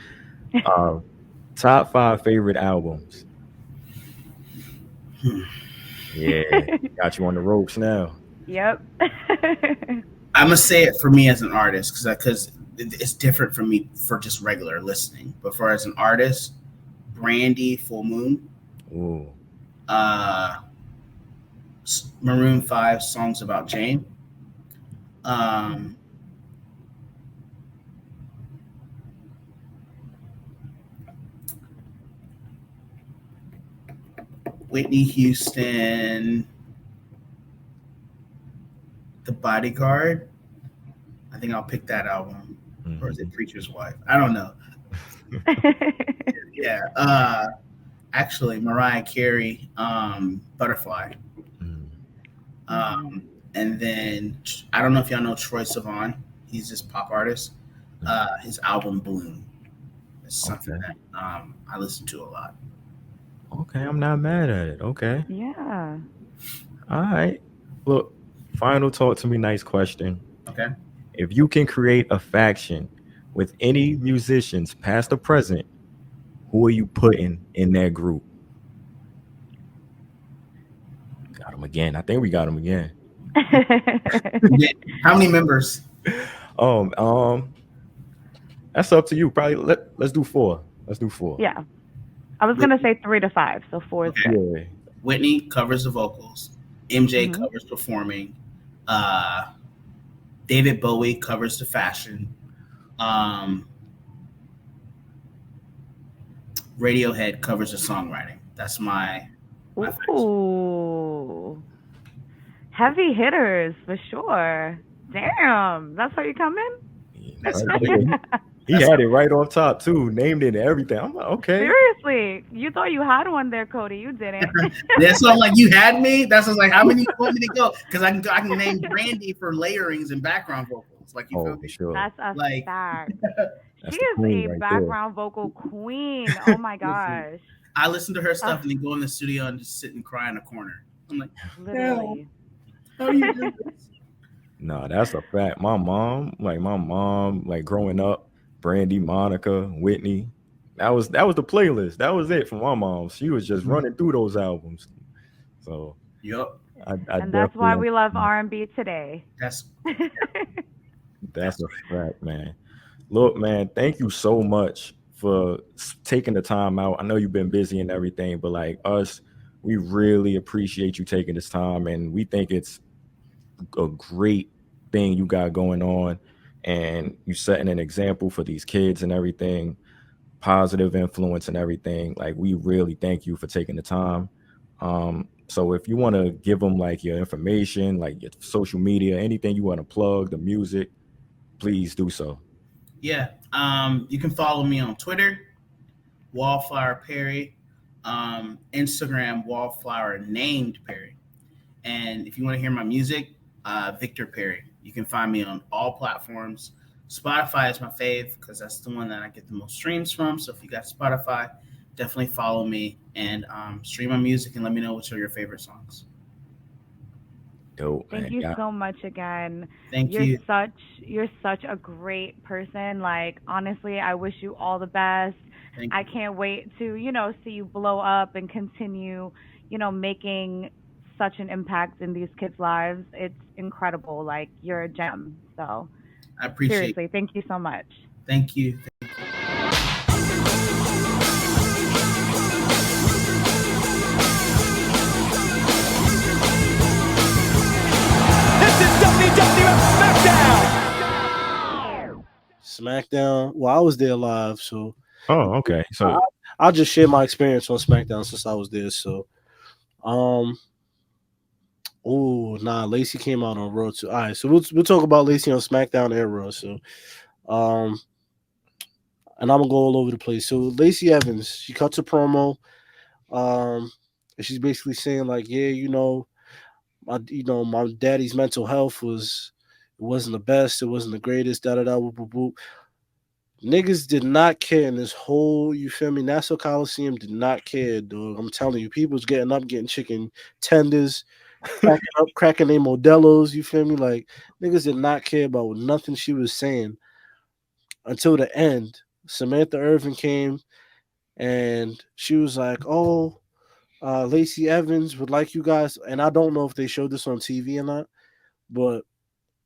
S7: Top 5 favorite albums. Yeah, got you on the ropes now.
S1: Yep.
S11: I'm gonna say it for me as an artist, because it's different for me for just regular listening. But for as an artist, Brandy, Full Moon.
S7: Ooh.
S11: Maroon 5, Songs About Jane. Whitney Houston, The Bodyguard. I think I'll pick that album. Or is it Preacher's Wife? I don't know. Yeah. Actually, Mariah Carey, Butterfly. And then I don't know if y'all know Troye Sivan. He's this pop artist. His album Bloom is something that I listen to a lot.
S7: Okay, I'm not mad at it. Okay.
S1: Yeah.
S7: All right. Look, final talk to me. Nice question.
S11: Okay.
S7: If you can create a faction with any musicians, past or present, who are you putting in that group? Got him again. I think we got him again.
S11: How many members?
S7: That's up to you. Probably let's do 4. Let's do 4.
S1: Yeah. I was gonna say 3 to 5, so 4 is good.
S7: Yeah.
S11: Whitney covers the vocals. MJ covers performing. David Bowie covers the fashion. Radiohead covers the songwriting. That's my
S1: Ooh. Heavy hitters for sure. Damn, that's how you come in?
S11: That's
S7: He had it right off top too, named it and everything. I'm like, okay.
S1: Seriously, you thought you had one there, Cody. You didn't.
S11: That's what I'm like, you had me. That's what I was like, how many you want me to go? Because I can name Brandy for layerings and background vocals. Like you feel me?
S7: Sure.
S1: That's a
S11: Like-
S1: fact.
S7: That's
S1: She
S7: the
S1: is
S7: queen
S1: a
S7: right
S1: background vocal queen. Oh my gosh.
S11: I listen to her stuff and then go in the studio and just sit and cry in a corner. I'm like,
S1: Literally.
S11: how do you do this?
S7: No, that's a fact. My mom, like growing up, Brandy, Monica, Whitney. That was the playlist. That was it for my mom. She was just running through those albums. So
S11: Yep.
S1: And that's why we love R&B today.
S11: That's
S7: a fact, man. Look, man, thank you so much for taking the time out. I know you've been busy and everything, but like us, we really appreciate you taking this time, and we think it's a great thing you got going on, and you setting an example for these kids and everything, positive influence and everything. Like, we really thank you for taking the time. So if you want to give them like your information, like your social media, anything you want to plug, the music, please do so.
S11: Yeah. You can follow me on Twitter, Wallflower Perry, Instagram, Wallflower named Perry. And if you want to hear my music, Victor Perry. You can find me on all platforms. Spotify is my fave because that's the one that I get the most streams from. So if you got Spotify, definitely follow me and stream my music and let me know which are your favorite songs.
S7: Dope,
S1: Thank
S7: man.
S1: you
S7: Yeah.
S1: so much again.
S11: Thank
S1: You're
S11: you.
S1: such a great person. Like, honestly, I wish you all the best.
S11: Thank
S1: I
S11: you.
S1: can't wait to, see you blow up and continue, making such an impact in these kids' lives. It's incredible. Like, you're a gem. So
S11: I appreciate
S1: seriously, thank you so much.
S11: Thank you.
S4: This is WWF SmackDown.
S8: SmackDown. Well, I was there live, so
S7: Oh, okay. So
S8: I'll just share my experience on SmackDown since I was there. So, oh nah, Lacey came out on Raw too. All right, so we'll talk about Lacey on SmackDown and Raw. So, and I'm gonna go all over the place. So Lacey Evans, she cuts a promo, and she's basically saying like, yeah, my daddy's mental health wasn't the best, it wasn't the greatest, da da da, whoop, whoop, whoop. Niggas did not care in this whole, you feel me? Nassau Coliseum did not care, dog. I'm telling you, people's getting up, getting chicken tenders, cracking their Modelos, you feel me? Like, niggas did not care about nothing she was saying until the end. Samantha Irvin came and she was like, oh, Lacey Evans would like you guys, and I don't know if they showed this on TV or not, but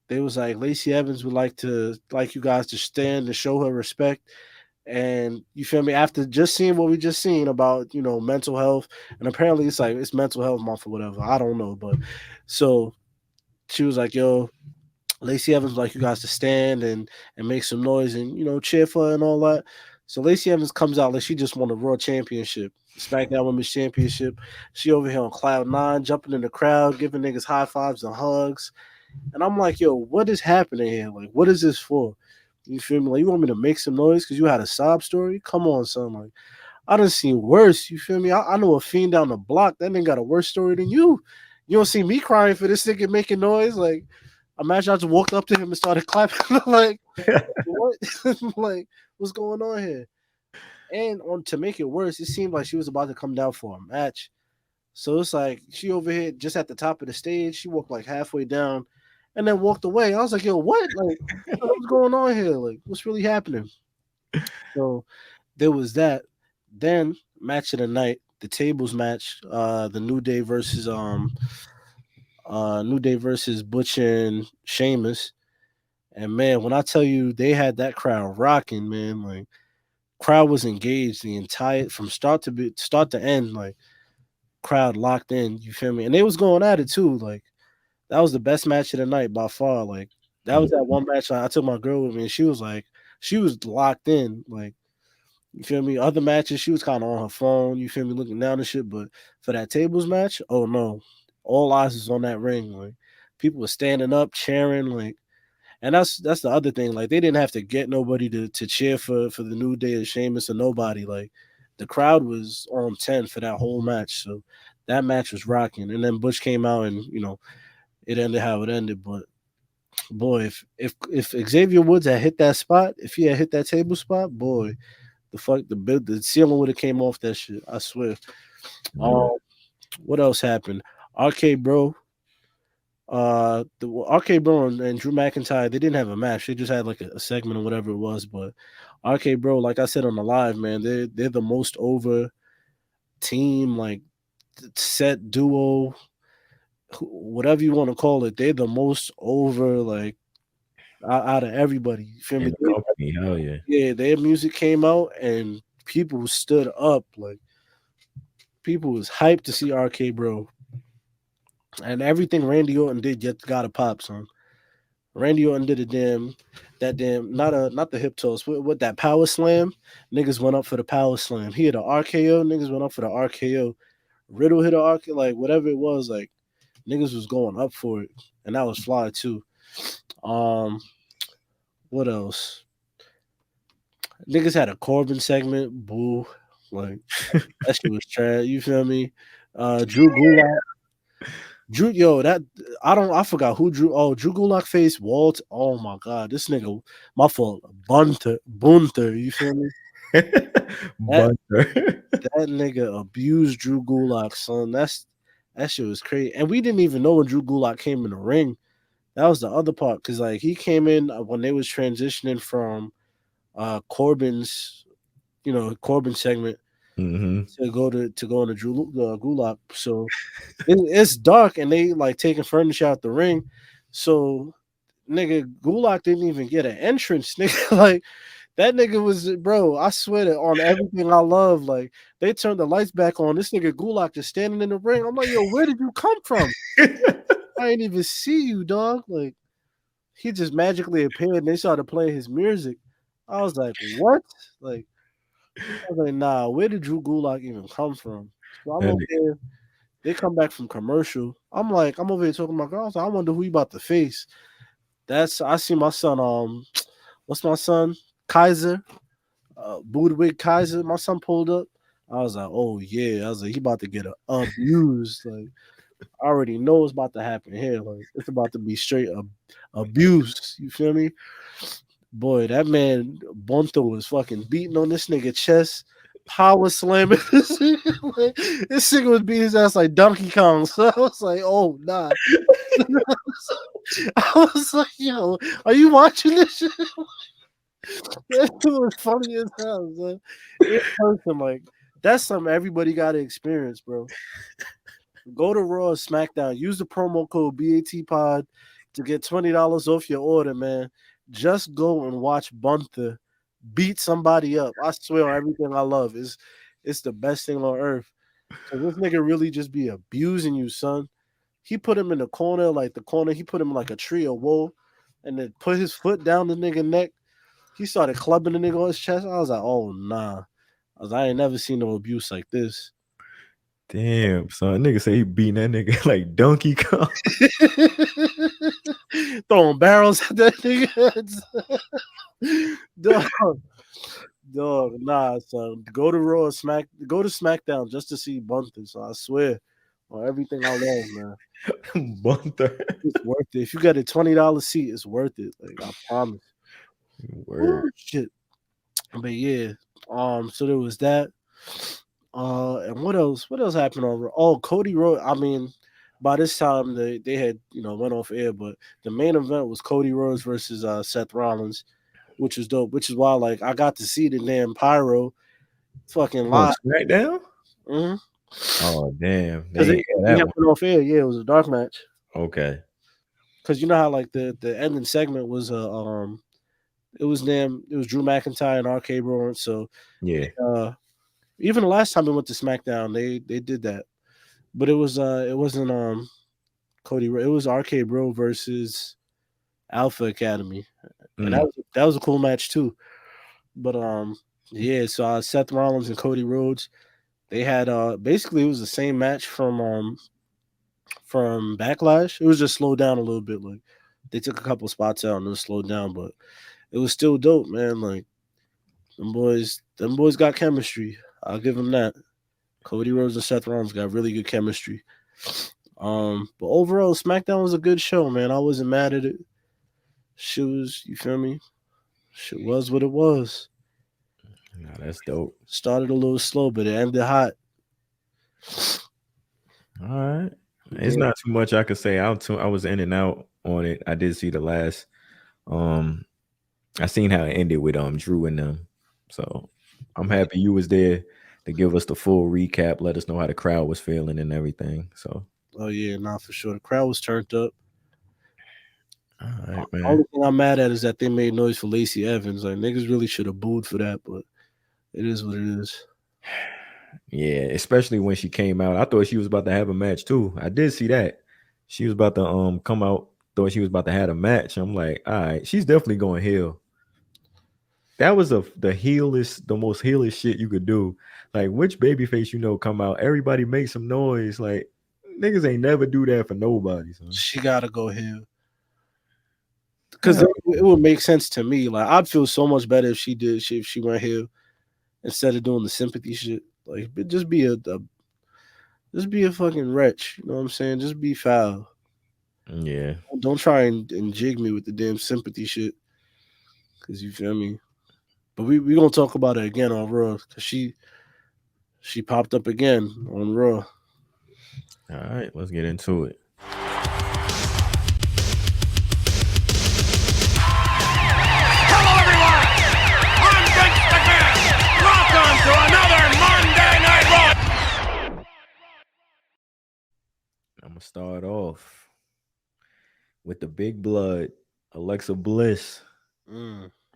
S8: they was like, Lacey Evans would like you guys to stand and show her respect. And you feel me? After just seeing what we just seen about, mental health, and apparently it's mental health month or whatever. I don't know, but so she was like, yo, Lacey Evans would like you guys to stand and make some noise and cheer for her and all that. So Lacey Evans comes out like she just won a Raw Championship, SmackDown Women's Championship. She over here on cloud nine, jumping in the crowd, giving niggas high fives and hugs. And I'm like, yo, what is happening here? Like, what is this for? You feel me? Like, you want me to make some noise because you had a sob story? Come on, son. Like, I done seen worse. You feel me? I know a fiend down the block. That nigga got a worse story than you. You don't see me crying for this nigga making noise. Like, imagine I just walked up to him and started clapping. Like, what? Like, what's going on here? And to make it worse, it seemed like she was about to come down for a match. So it's like she over here just at the top of the stage. She walked like halfway down and then walked away. I was like, yo, what? Like, what's going on here? Like, what's really happening? So there was that. Then match of the night, the tables match, the New Day versus Butch and Sheamus. And man, when I tell you they had that crowd rocking, man, like crowd was engaged the entire from start to end, like crowd locked in, you feel me? And they was going at it too. Like that was the best match of the night by far. Like that was that one match I took my girl with me and she was locked in. Like, you feel me? Other matches, she was kind of on her phone, you feel me, looking down and shit. But for that tables match, oh no. All eyes was on that ring. Like people were standing up, cheering, like, and that's the other thing. Like they didn't have to get nobody to cheer for the New Day or Sheamus or nobody. Like the crowd was on 10 for that whole match. So that match was rocking. And then Butch came out and it ended how it ended. But boy, if Xavier Woods had hit that spot, if he had hit that table spot, boy, the ceiling would have came off that shit. I swear. What else happened? RK Bro. The RK Bro and Drew McIntyre, they didn't have a match. They just had like a segment or whatever it was. But RK Bro, like I said on the live, man, they're the most over team, like set duo, whatever you want to call it. They're the most over, like out of everybody. You feel me?
S7: Hell yeah.
S8: Yeah, their music came out and people stood up. Like people was hyped to see RK Bro. And everything Randy Orton did got a pop, son. Randy Orton did not the hip toss, with that power slam. Niggas went up for the power slam. He had an RKO, niggas went up for the RKO. Riddle hit an RKO, like whatever it was, like niggas was going up for it. And that was fly too. What else? Niggas had a Corbin segment, boo. Like that shit was trash. You feel me? Drew Gulak. I forgot who Drew. Oh, Drew Gulak faced Walt. Oh my god, this nigga, my fault. Bunter, you feel me? Bunter. That nigga abused Drew Gulak, son. That shit was crazy. And we didn't even know when Drew Gulak came in the ring. That was the other part, because like he came in when they was transitioning from Corbin's, Corbin segment to go into Drew Gulak. So it's dark and they like taking furniture out the ring. So nigga, Gulak didn't even get an entrance. Nigga, like that nigga was, bro, I swear that on everything I love, like they turned the lights back on. This nigga Gulak just standing in the ring. I'm like, yo, where did you come from? I didn't even see you, dog. Like he just magically appeared and they started playing his music. I was like, what? Like, I was like, nah, where did Drew Gulak even come from? So I'm over here. They come back from commercial. I'm like, I'm over here talking about girls. I wonder who you about to face. I see my son. What's my son? Kaiser, Budwig Kaiser. My son pulled up. I was like, oh yeah. I was like, he about to get abused. Like, I already know what's about to happen here. Like, it's about to be straight abuse. You feel me? Boy, that man Bonto was fucking beating on this nigga chest, power slamming this nigga. Like, this nigga was beating his ass like Donkey Kong. So I was like, oh nah. I was like, yo, are you watching this shit? That shit was funny as hell, man. In person, like, that's something everybody gotta experience, bro. Go to Raw or SmackDown. Use the promo code BATPod to get $20 off your order, man. Just go and watch Gunther beat somebody up. I swear on everything I love. It's the best thing on earth. So this nigga really just be abusing you, son. He put him in the corner, he put him in like a tree of woe, and then put his foot down the nigga neck. He started clubbing the nigga on his chest. I was like, oh nah. I ain't never seen no abuse like this.
S7: Damn, son. Nigga say he beating that nigga like Donkey Kong.
S8: Throwing barrels at that nigga. Dog, nah, son. Go to Raw, go to SmackDown just to see Gunther. So I swear on everything I love, man.
S7: Gunther.
S8: It's worth it. If you got a $20 seat, it's worth it. Like, I promise.
S7: Word.
S8: Shit. But yeah. So there was that. And what else? What else happened over? Oh, Cody Rhodes. I mean, by this time they had went off air, but the main event was Cody Rhodes versus Seth Rollins, which was dope. Which is why like I got to see the damn pyro fucking live.
S7: SmackDown?
S8: Mm-hmm.
S7: Oh damn!
S8: They went off air. Yeah, it was a dark match.
S7: Okay.
S8: Because you know how like the ending segment was it was Drew McIntyre and RK Bro. So
S7: yeah.
S8: Even the last time we went to SmackDown, they did that, but it wasn't Cody. It was RK Bro versus Alpha Academy, and that was a cool match too. But yeah, so Seth Rollins and Cody Rhodes, they had basically it was the same match from Backlash. It was just slowed down a little bit. Like they took a couple spots out and it was slowed down, but it was still dope, man. Like them boys got chemistry. I'll give them that. Cody Rhodes and Seth Rollins got really good chemistry. But overall, SmackDown was a good show, man. I wasn't mad at it. Shit was, you feel me? Shit was what it was.
S7: Nah, that's dope.
S8: Started a little slow, but it ended hot.
S7: All right. It's not too much I could say. I was in and out on it. I did see the last. I seen how it ended with Drew and them. So I'm happy you was there to give us the full recap, let us know how the crowd was feeling and everything. So
S8: oh yeah, nah, for sure. The crowd was turned up.
S7: All right, man.
S8: The only thing I'm mad at is that they made noise for Lacey Evans. Like niggas really should have booed for that, but it is what it is.
S7: Yeah, especially when she came out. I thought she was about to have a match too. I did see that. She was about to come out, thought she was about to have a match. I'm like, all right, she's definitely going heel. That was the most heelish shit you could do. Like, which babyface come out, everybody make some noise. Like, niggas ain't never do that for nobody. So.
S8: She gotta go heel. Because it would make sense to me. Like, I'd feel so much better if she went heel instead of doing the sympathy shit. Like, just be a fucking wretch. You know what I'm saying? Just be foul.
S7: Yeah.
S8: Don't try and jig me with the damn sympathy shit. Because you feel me? But we gonna talk about it again on Raw. Because she popped up again on Raw.
S7: All right, let's get into it. I'm gonna start off with the big blood, Alexa Bliss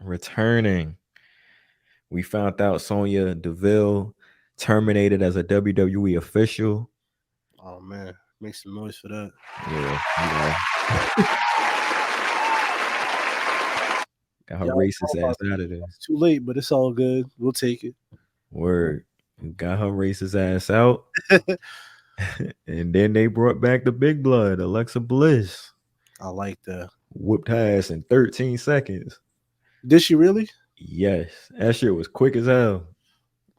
S7: returning. We found out Sonya Deville terminated as a WWE official.
S8: Oh man, make some noise for that.
S7: Yeah, Got her racist ass out of there.
S8: It's too late, but it's all good. We'll take it.
S7: Word. Got her racist ass out. And then they brought back the big blood, Alexa Bliss.
S8: I like that.
S7: Whooped her ass in 13 seconds.
S8: Did she really?
S7: Yes. That shit was quick as hell.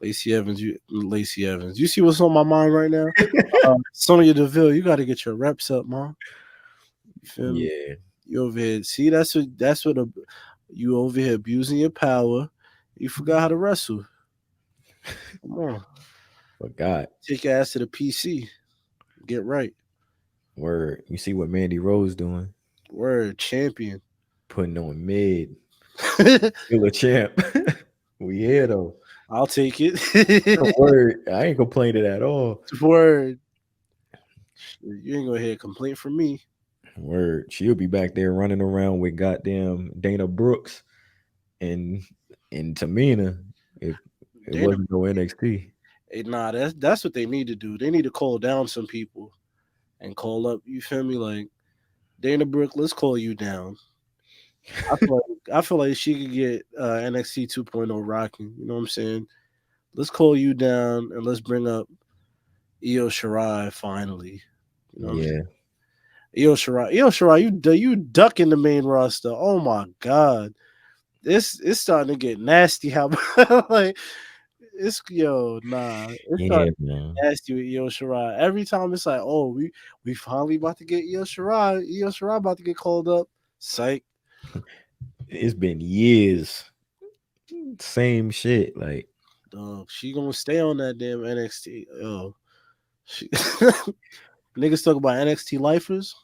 S8: Lacey Evans. You see what's on my mind right now? Sonya Deville, you got to get your reps up, Mom. You feel me?
S7: Yeah.
S8: You over here. See, that's what you over here abusing your power. You forgot how to wrestle. Come on.
S7: Forgot.
S8: Take your ass to the PC. Get right.
S7: Word. You see what Mandy Rose doing?
S8: Word. Champion.
S7: Putting on mid. Still a champ. We here though.
S8: I'll take it.
S7: Word. I ain't complaining at all.
S8: Word. You ain't gonna hear a complaint from me.
S7: Word. She'll be back there running around with goddamn Dana Brooks and Tamina if it wasn't no NXT.
S8: Hey, nah, that's what they need to do. They need to call down some people and call up. You feel me? Like Dana Brooke, let's call you down. I feel like she could get NXT 2.0 rocking. You know what I'm saying? Let's call you down and let's bring up Io Shirai finally. You know what I'm saying? Io Shirai, you duck in the main roster. Oh my god, it's starting to get nasty. How like it's starting to get nasty with Io Shirai. Every time it's like, oh, we finally about to get Io Shirai. Io Shirai about to get called up. Psych.
S7: It's been years. Same shit. Like,
S8: dog, she gonna stay on that damn NXT. Oh, niggas talk about NXT lifers.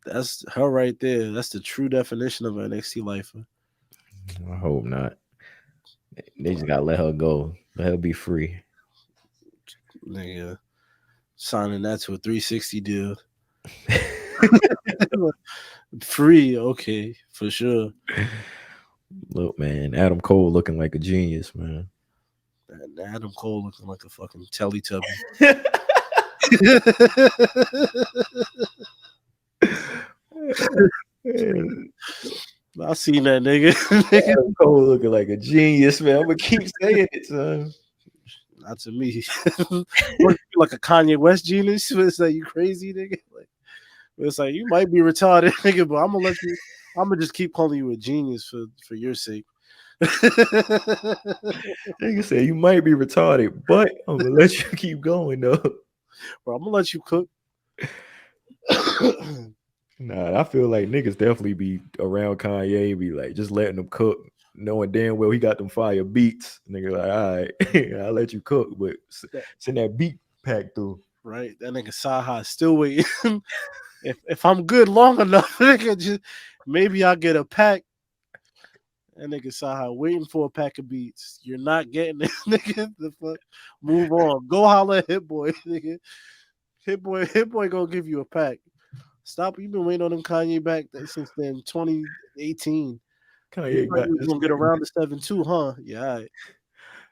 S8: That's her right there. That's the true definition of an NXT lifer.
S7: I hope not. They just gotta let her go. Let her be free.
S8: Nigga, signing that to a 360 deal. Free, okay, for sure.
S7: Look, man, Adam Cole looking like a genius, man.
S8: And Adam Cole looking like a fucking Teletubby. I seen that nigga.
S7: Adam Cole looking like a genius, man. I'm gonna keep saying it, son.
S8: Not to me. Like a Kanye West genius. It's like, you crazy, nigga. Like, it's like, you might be retarded, nigga, but I'm gonna just keep calling you a genius for your sake.
S7: Nigga said you might be retarded, but I'm gonna let you keep going though.
S8: Bro, I'm gonna let you cook.
S7: Nah, I feel like niggas definitely be around Kanye, be like just letting him cook, knowing damn well he got them fire beats. Nigga like, all right, I'll let you cook, but send that beat pack through.
S8: Right, that nigga Saha still waiting. If I'm good long enough, nigga, just maybe I'll get a pack. That nigga Saha waiting for a pack of beats. You're not getting it, nigga. The fuck? Move on. Go holler at Hit Boy, nigga. Hit Boy gonna give you a pack. Stop. You've been waiting on them Kanye back since then, 2018.
S7: Kanye
S8: gonna get around the 7-2, huh? Yeah. All right.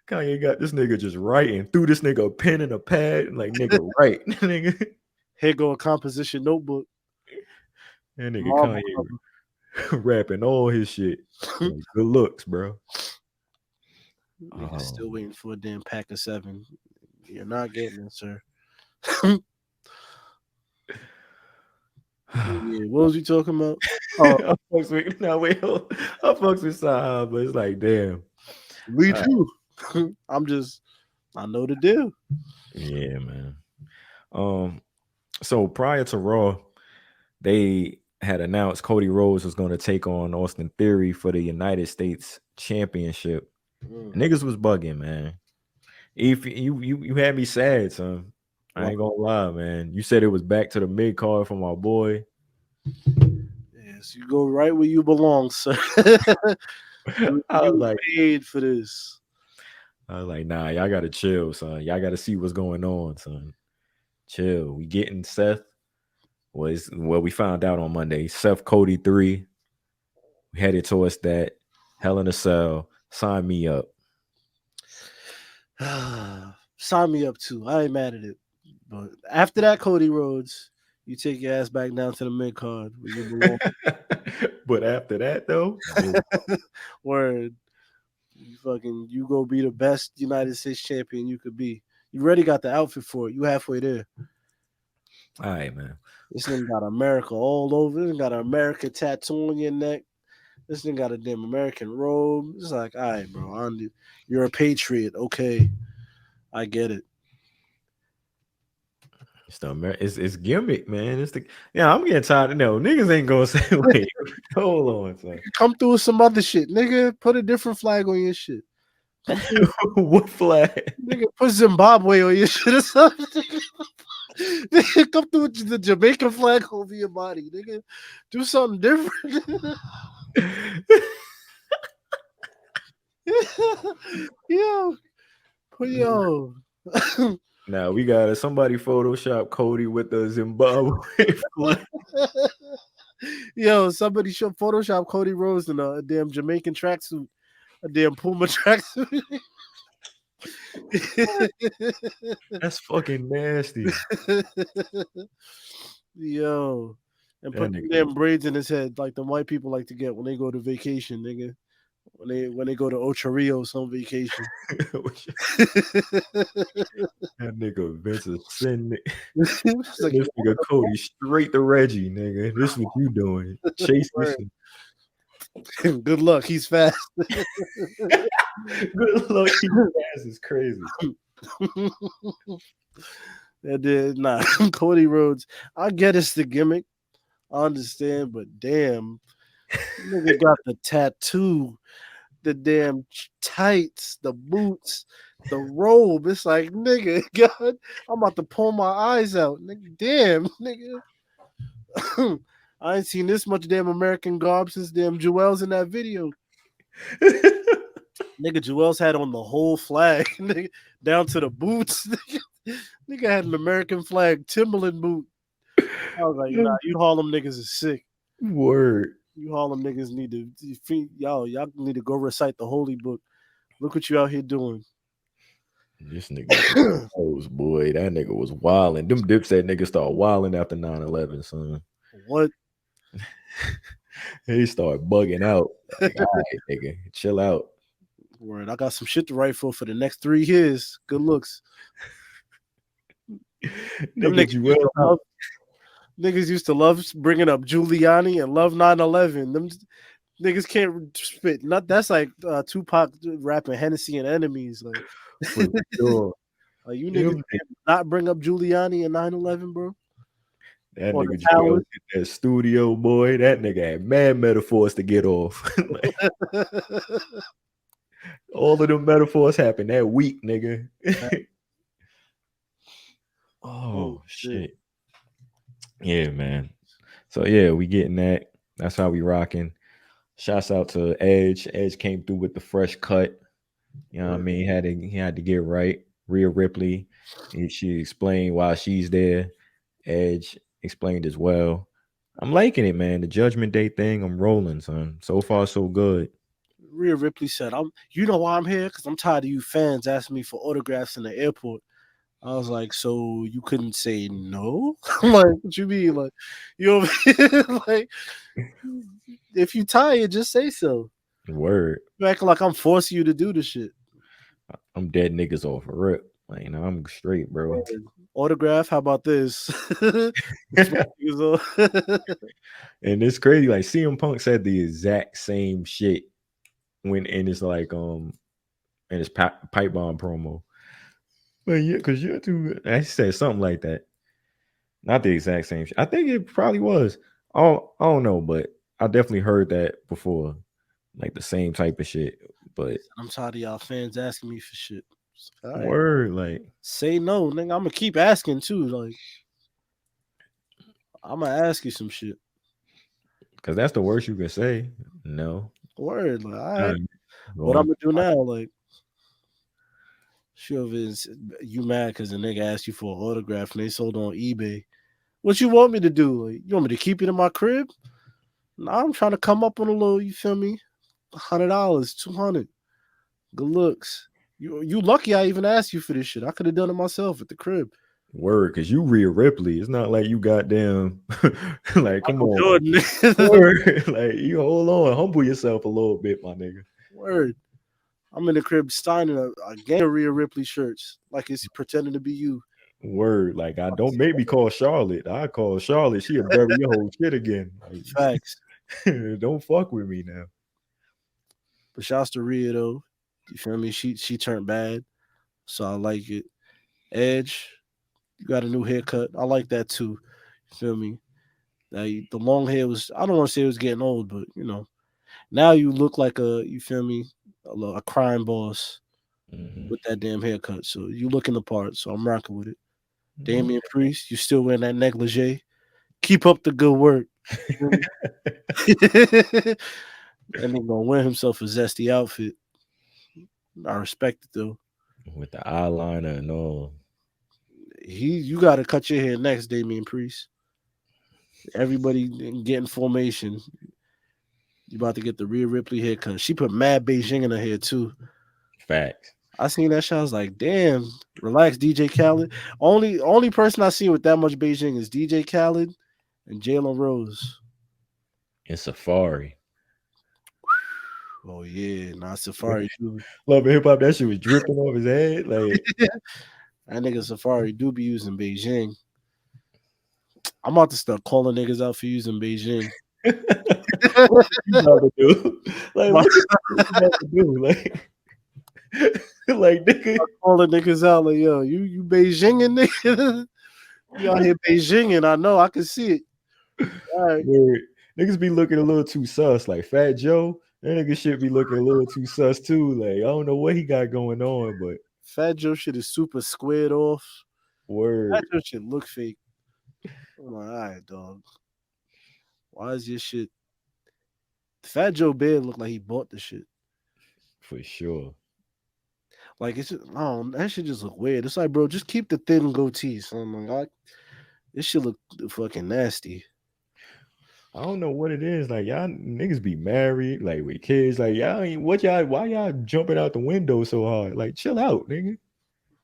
S7: Kanye got this nigga just writing, threw this nigga a pen and a pad, and like, nigga, write. Nigga.
S8: Here go a composition notebook.
S7: That nigga Kanye rapping all his shit. Good looks, bro.
S8: Still waiting for a damn pack of 7. You're not getting it, sir. Yeah, what was he talking about?
S7: I fucks with Saha, but it's like, damn.
S8: Me too. I know the deal.
S7: Yeah, man. So prior to Raw, they had announced Cody Rhodes was going to take on Austin Theory for the United States Championship. Niggas was bugging, man. If you had me sad, son. I ain't gonna lie, man. You said it was back to the mid card from our boy.
S8: Yes, you go right where you belong, sir.
S7: I was like,
S8: paid for this.
S7: I was like, nah, y'all gotta chill, son. Y'all gotta see what's going on, son. Chill. We getting Seth. Well, we found out on Monday. Seth Cody 3. We headed towards that. Hell in a Cell. Sign me up.
S8: Sign me up too. I ain't mad at it. But after that, Cody Rhodes, You take your ass back down to the mid card where you belong.
S7: But after that, though,
S8: Word. You go be the best United States champion you could be. You already got the outfit for it. You halfway there.
S7: All right, man.
S8: This thing got America all over. This thing got an American tattoo on your neck. This thing got a damn American robe. It's like, all right, bro. You're a patriot. Okay. I get it.
S7: It's gimmick, man. I'm getting tired of niggas ain't gonna say wait. Hold on, son.
S8: Come through with some other shit, nigga. Put a different flag on your shit.
S7: What flag?
S8: Nigga, put Zimbabwe on your shit or something. Nigga, come through with the Jamaican flag over your body, nigga. Do something different. Yo.
S7: Now we got somebody Photoshop Cody with the Zimbabwe flag.
S8: Yo, somebody show Photoshop Cody Rhodes in a damn Jamaican tracksuit, a damn Puma tracksuit.
S7: That's fucking nasty.
S8: Yo, and put the damn braids in his head like the white people like to get when they go to vacation, nigga. When they go to Ocho Rios on vacation.
S7: That nigga Vince is sending this nigga Cody straight to Reggie, nigga. This what you doing. Chase Mission.
S8: Good luck, he's fast.
S7: Good luck, he's fast is crazy.
S8: Cody Rhodes. I get it's the gimmick. I understand, but damn, nigga got the tattoo, the damn tights, the boots, the robe. It's like, nigga, God, I'm about to pull my eyes out. Nigga, damn, nigga. I ain't seen this much damn American garb since damn Joel's in that video. Nigga, Joel's had on the whole flag, nigga, down to the boots. Nigga had an American flag Timberland boot. I was like, nah, you Harlem niggas is sick.
S7: Word.
S8: You Harlem niggas need to, y'all need to go recite the holy book. Look what you out here doing.
S7: This nigga was boy. That nigga was wilding. Them Dipset niggas start wilding after 9/11, son.
S8: What?
S7: He started bugging out. Like, all right, nigga, chill out.
S8: Word. I got some shit to write for the next 3 years. Good looks. Niggas used to love bringing up Giuliani and love 9/11. Them niggas can't spit. That's like Tupac rapping Hennessy and Enemies. Like,
S7: for sure.
S8: Like you niggas can't not bring up Giuliani and 9/11, bro.
S7: That nigga Joel in that studio, boy. That nigga had mad metaphors to get off. Like, all of them metaphors happened that week, nigga. Oh shit. Yeah, man. So yeah, we getting that. That's how we rocking. Shouts out to Edge. Edge came through with the fresh cut. You know what I mean? He had to get right. Rhea Ripley. She explained why she's there. Edge explained as well. I'm liking it, man. The Judgment Day thing, I'm rolling, son. So far, so good.
S8: Rhea Ripley said, you know why I'm here? Because I'm tired of you fans asking me for autographs in the airport. I was like, so you couldn't say no? I'm like, what you mean? Like, you know, like, if you tired, just say so.
S7: Word.
S8: You acting like I'm forcing you to do the shit.
S7: I'm dead niggas off a rip. Like, you know, I'm straight, bro.
S8: Autograph, how about this?
S7: And it's crazy. Like, CM Punk said the exact same shit when in his like in his pipe bomb promo. Well, yeah, because you're too. I said something like that. Not the exact same shit. I think it probably was. I don't know, but I definitely heard that before, like the same type of shit. But
S8: I'm tired of y'all fans asking me for shit. Right.
S7: Word, like
S8: say no, nigga. I'm gonna keep asking too. Like I'm gonna ask you some shit.
S7: Cause that's the worst you can say. No.
S8: Word, like all right. What I'm gonna do now? Like, sure, Vince, you mad because the nigga asked you for an autograph and they sold on eBay. What you want me to do? Like, you want me to keep it in my crib? No, I'm trying to come up on a little. You feel me? $100, $200. Good looks. You lucky I even asked you for this shit. I could have done it myself at the crib.
S7: Word, because you Rhea Ripley. It's not like you goddamn like come on.
S8: Jordan.
S7: Word. Like you hold on, humble yourself a little bit, my nigga.
S8: Word. I'm in the crib styling a gang of Rhea Ripley shirts, like it's pretending to be you.
S7: Word, like I don't make me call Charlotte. I call Charlotte. She'll bury your whole shit again. Like,
S8: Facts.
S7: don't fuck with me now.
S8: But shouts to Rhea though. You feel me? She turned bad, so I like it. Edge, you got a new haircut. I like that too. You feel me? The long hair was. I don't want to say it was getting old, but you know, now you look like you feel me, a crime boss with that damn haircut. So you looking the part. So I'm rocking with it. Damian Priest, you still wearing that negligee? Keep up the good work. And he gonna wear himself a zesty outfit. I respect it though.
S7: With the eyeliner and all.
S8: You gotta cut your hair next, Damian Priest. Everybody getting formation. You about to get the Rhea Ripley haircut. She put mad Beijing in her hair too.
S7: Facts.
S8: I seen that shit. I was like, damn, relax, DJ Khaled. Only person I see with that much Beijing is DJ Khaled and Jalen Rose.
S7: And Safari.
S8: Oh yeah, Safari.
S7: Love and hip hop. That shit was dripping off his head. Like
S8: that nigga Safari do be using Beijing. I'm about to start calling niggas out for using Beijing.
S7: What you about to do? Like what you about to do? Like nigga,
S8: I'm calling niggas out like, yo, you Beijinging nigga. You out here Beijinging. I know, I can see it. All right.
S7: Weird. Niggas be looking a little too sus. Like Fat Joe, that nigga shit be looking a little too sus too. Like I don't know what he got going on, but
S8: Fat Joe shit is super squared off.
S7: Word.
S8: Fat Joe shit look fake. I'm like, all right, dog. Why is this shit? Fat Joe Bear look like he bought the shit.
S7: For sure.
S8: Like it's just, that shit just look weird. It's like, bro, just keep the thin goatee. So I'm like, this shit look fucking nasty.
S7: I don't know what it is. Like y'all niggas be married, like with kids. Like y'all ain't why y'all jumping out the window so hard? Like chill out, nigga.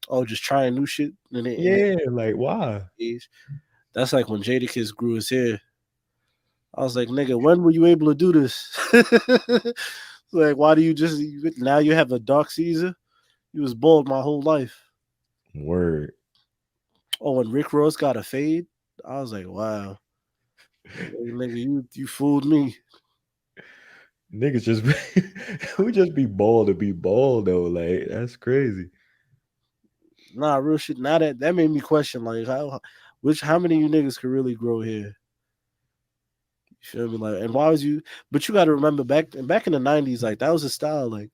S8: Oh, just trying new shit.
S7: Like why?
S8: That's like when Jadakiss grew his hair. I was like, nigga, when were you able to do this? Like, why do you now you have a dark Caesar? You was bald my whole life.
S7: Word.
S8: Oh, when Rick Ross got a fade, I was like, wow. Nigga, you fooled me.
S7: Niggas just who just be bald to be bald though. Like that's crazy.
S8: Nah, real shit. Now that made me question like how many of you niggas could really grow hair? You feel me? Like, and why was you? But you got to remember back in the 90s, like that was a style, like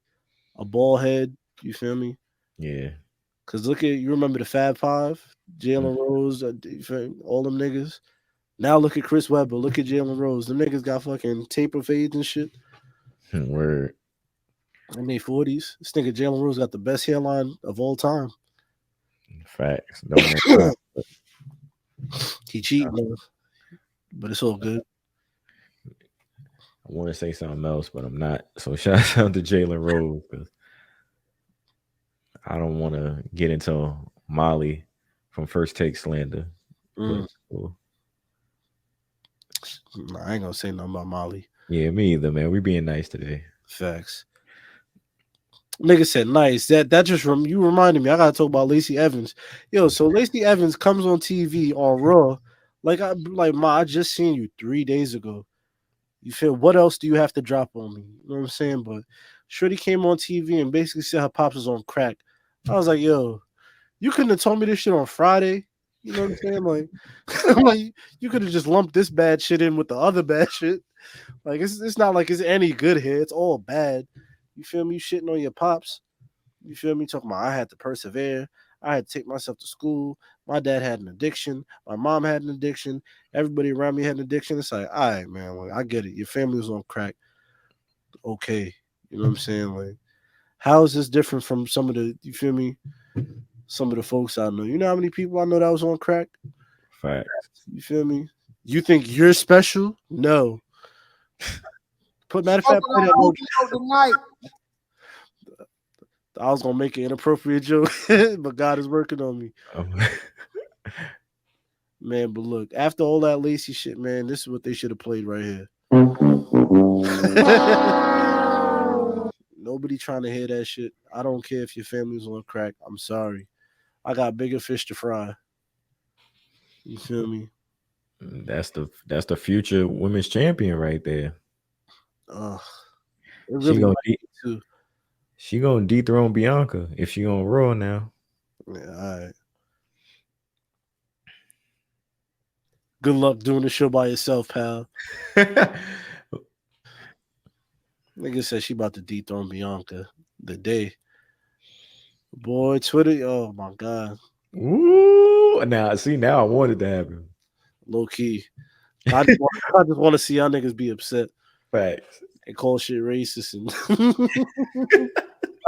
S8: a bald head. You feel me?
S7: Yeah.
S8: Cause you remember the Fab Five, Jalen Rose, all them niggas. Now look at Chris Webber. Look at Jalen Rose. Them niggas got fucking taper fades and shit.
S7: Word.
S8: In their 40s. This nigga Jalen Rose got the best hairline of all time.
S7: Facts.
S8: He cheating, but it's all good.
S7: I want to say something else, but I'm not. So shout out to Jalen Rose because I don't want to get into Molly from First Take slander. Cool.
S8: Nah, I ain't gonna say nothing about Molly.
S7: Yeah, me either, man. We being nice today.
S8: Facts. Nigga said nice. That just you reminded me. I gotta talk about Lacey Evans. Yo, so Lacey Evans comes on TV on Raw. I just seen you 3 days ago. You feel what else do you have to drop on me? You know what I'm saying? But Shorty came on TV and basically said her pops was on crack. I was like, yo, you couldn't have told me this shit on Friday. You know what I'm saying? Like you could have just lumped this bad shit in with the other bad shit. Like it's not like it's any good here. It's all bad. You feel me? You shitting on your pops. You feel me? Talking about I had to persevere. I had to take myself to school. My dad had an addiction. My mom had an addiction. Everybody around me had an addiction. It's like, all right, man. Like, I get it. Your family was on crack. Okay. You know what I'm saying? Like, how is this different from some of the, you feel me? Some of the folks I know. You know how many people I know that was on crack?
S7: Facts.
S8: You feel me? You think you're special? No. Matter of fact, I was gonna make an inappropriate joke, but God is working on me. Man, but look, after all that Lacey shit, man, this is what they should have played right here. Nobody trying to hear that shit. I don't care if your family's on crack. I'm sorry. I got bigger fish to fry. You feel me?
S7: That's the future women's champion right there.
S8: Really
S7: she gonna dethrone Bianca if she on Raw now.
S8: Yeah, all right. Good luck doing the show by yourself, pal. Nigga said she about to dethrone Bianca the day. Boy, Twitter, oh my God.
S7: Ooh, now I wanted to happen.
S8: Low key. I just want to see y'all niggas be upset.
S7: Facts.
S8: And call shit racist. And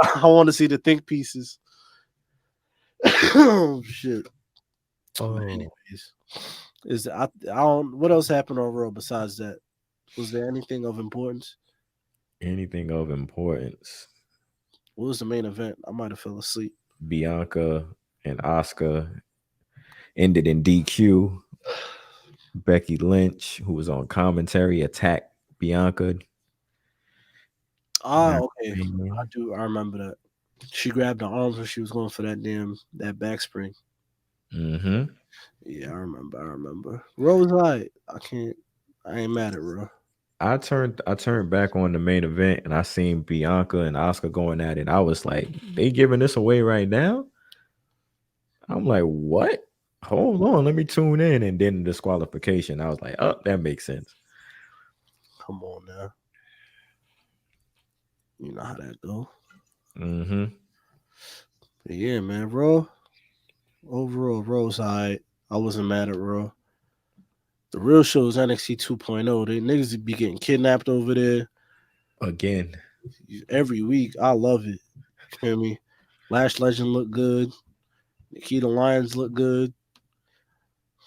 S8: I want to see the think pieces. Oh, shit.
S7: Oh.
S8: But anyways, I don't. What else happened on Raw besides that? Was there anything of importance?
S7: Anything of importance?
S8: What was the main event? I might have fell asleep.
S7: Bianca and Asuka ended in DQ. Becky Lynch, who was on commentary, attacked Bianca.
S8: Okay. I remember that. She grabbed the arms when she was going for that back spring.
S7: Mm-hmm.
S8: Yeah, I remember. Raw was right. I ain't mad at Raw.
S7: I turned back on the main event and I seen Bianca and Asuka going at it. I was like, they giving this away right now? I'm like, what? Hold on, let me tune in. And then disqualification. I was like, oh, that makes sense.
S8: Come on now. You know how that go.
S7: Mm-hmm.
S8: But yeah, man, Raw. Overall, Raw's alright. I wasn't mad at Raw. The real show is NXT 2.0. They niggas be getting kidnapped over there.
S7: Again.
S8: Every week. I love it. You feel me? Lash Legend look good. Nikita Lyons look good.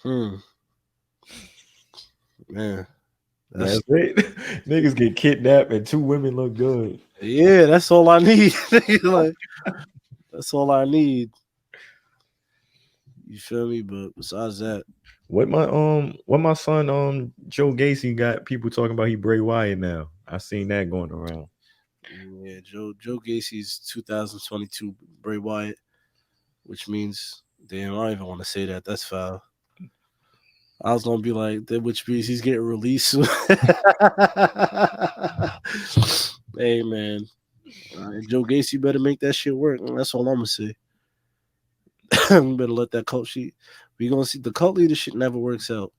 S8: Man.
S7: That's it. Niggas get kidnapped and 2 women look good.
S8: Yeah, that's all I need. Like, that's all I need. You feel me? But besides that,
S7: what my son Joe Gacy got people talking about he Bray Wyatt now. I seen that going around.
S8: Yeah, Joe Gacy's 2022 Bray Wyatt, which means damn, I don't even want to say that. That's foul. I was gonna be like, which means he's getting released soon. Hey man, Joe Gacy better make that shit work. That's all I'm gonna say. Better let that cult shit. We gonna see the cult leader shit never works out.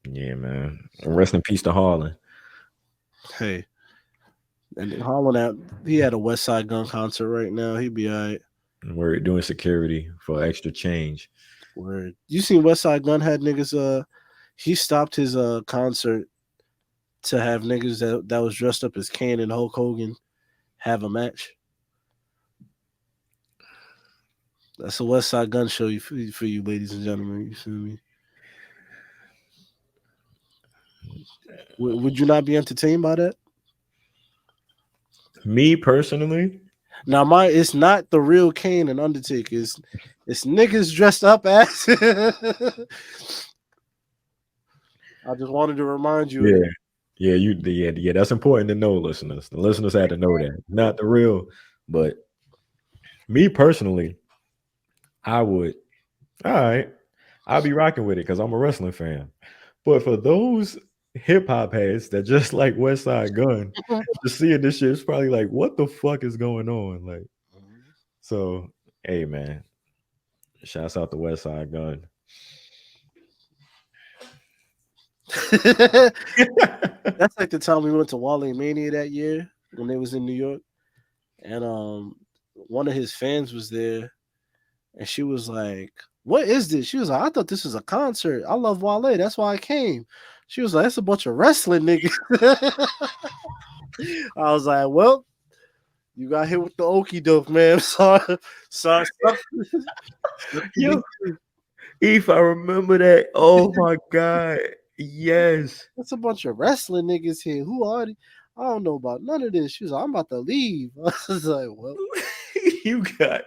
S7: Yeah, man. Rest in peace to Harlan.
S8: Hey, and Harlan, he had a West Side Gun concert right now. He'd be all right.
S7: We're doing security for extra change.
S8: Word. You seen West Side Gun had niggas? He stopped his concert to have niggas that was dressed up as Kane and Hulk Hogan have a match. That's a West Side Gun show for you, ladies and gentlemen. You feel me? Would you not be entertained by that?
S7: Me personally?
S8: Now, it's not the real Kane and Undertaker. It's niggas dressed up as. I just wanted to remind you.
S7: Yeah. Yeah. That's important to know, listeners. The listeners had to know that. Not the real, but me personally, I would. All right, I'll be rocking with it because I'm a wrestling fan. But for those hip hop heads that just like West Side Gun, just seeing this shit, it's probably like, what the fuck is going on? Like, so hey man, shouts out to West Side Gun.
S8: That's like the time we went to Wale Mania that year when they was in New York, and one of his fans was there, and she was like, "What is this?" She was like, "I thought this was a concert. I love Wale. That's why I came." She was like, "That's a bunch of wrestling niggas." I was like, "Well, you got hit with the okie doke, man. Sorry.
S7: Yo, if I remember that, oh my god, yes,
S8: that's a bunch of wrestling niggas here. Who are they? I don't know about none of this." She was like, "I'm about to leave." I was like, "Well,
S7: you got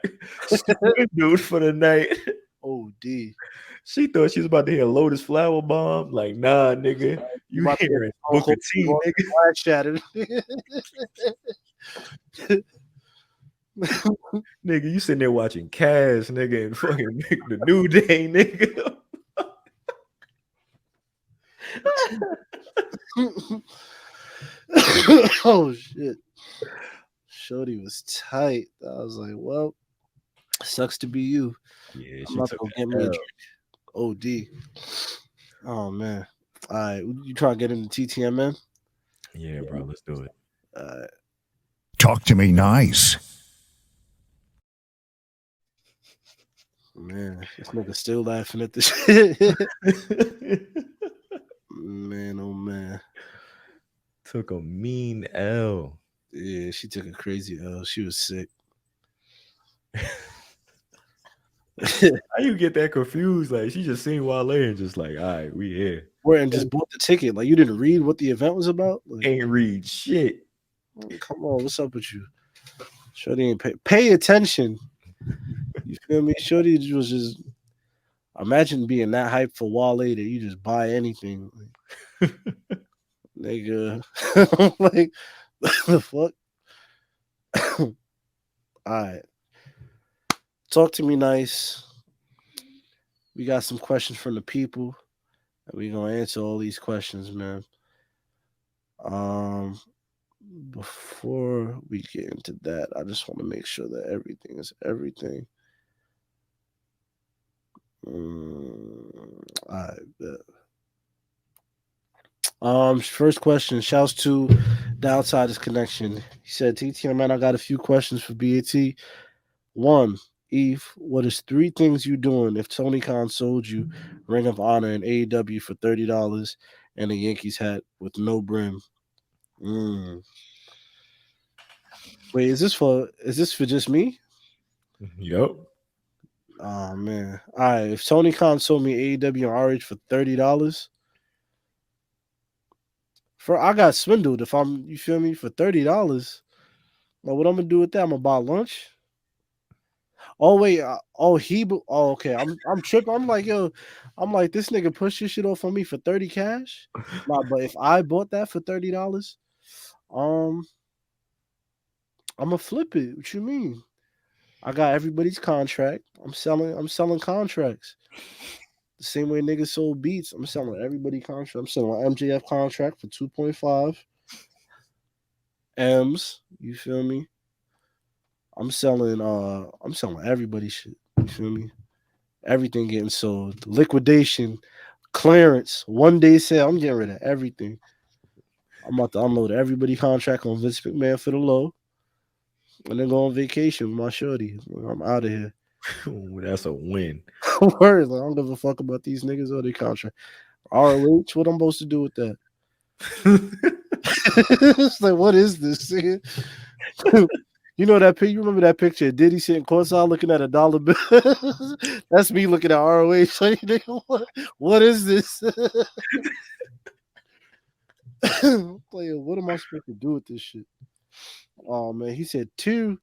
S7: dude for the night."
S8: OD.
S7: She thought she was about to hear Lotus Flower Bomb. Like, nah, nigga. You
S8: about to
S7: hearing
S8: get
S7: Booker T, nigga.
S8: Flash shattered.
S7: Nigga, you sitting there watching Cass, nigga, and fucking the New Day, nigga.
S8: Oh shit. Shorty was tight. I was like, well, sucks to be you.
S7: Yeah,
S8: I'm not gonna get me a drink. OD. Oh man. All right, you trying to get into TTMN?
S7: Yeah, bro, let's do it.
S6: Talk to me nice.
S8: Man, this nigga still laughing at this shit. Man, oh man.
S7: Took a mean L.
S8: Yeah, she took a crazy L. She was sick.
S7: How you get that confused? Like, she just seen Wale and just like, all right, we here.
S8: Where and just bought the ticket. Like, you didn't read what the event was about? Like,
S7: ain't read shit.
S8: Come on, what's up with you? Shorty ain't pay attention. You feel me? Shorty was just imagine being that hyped for Wale that you just buy anything. Like, nigga. Like, the fuck? All right. Talk to me nice. We got some questions from the people. And we're gonna answer all these questions, man. Before we get into that, I just want to make sure that everything is everything. I bet. First question. Shouts to the Outsiders Connection. He said, TTM man, I got a few questions for BAT. One, Eve, what is 3 things you doing if Tony Khan sold you Ring of Honor and AEW for $30 and a Yankees hat with no brim? Wait, is this for just me?
S7: Yep.
S8: Oh man. All right. If Tony Khan sold me AEW and RH for $30, I got swindled. If you feel me, for $30. Like, what I'm gonna do with that? I'm gonna buy lunch. Oh wait. Okay. I'm tripping. I'm like, yo, this nigga pushed this shit off on me for 30 cash. Nah, but if I bought that for $30, I'm gonna flip it. What you mean? I got everybody's contract. I'm selling contracts. The same way niggas sold beats. I'm selling everybody contract. I'm selling an MJF contract for 2.5 M's. You feel me? I'm selling everybody shit. You feel me? Everything getting sold. Liquidation, clearance, 1 day sale. I'm getting rid of everything. I'm about to unload everybody contract on Vince McMahon for the low. And then go on vacation with my shorty. I'm out of here.
S7: That's a win.
S8: Word. Like, I don't give a fuck about these niggas or their contract. ROH, what I'm supposed to do with that? It's like, what is this? You know that picture? You remember that picture? Diddy sitting courtside looking at a dollar bill? That's me looking at ROH. Like, what is this? Like, what am I supposed to do with this shit? Oh man, he said 2.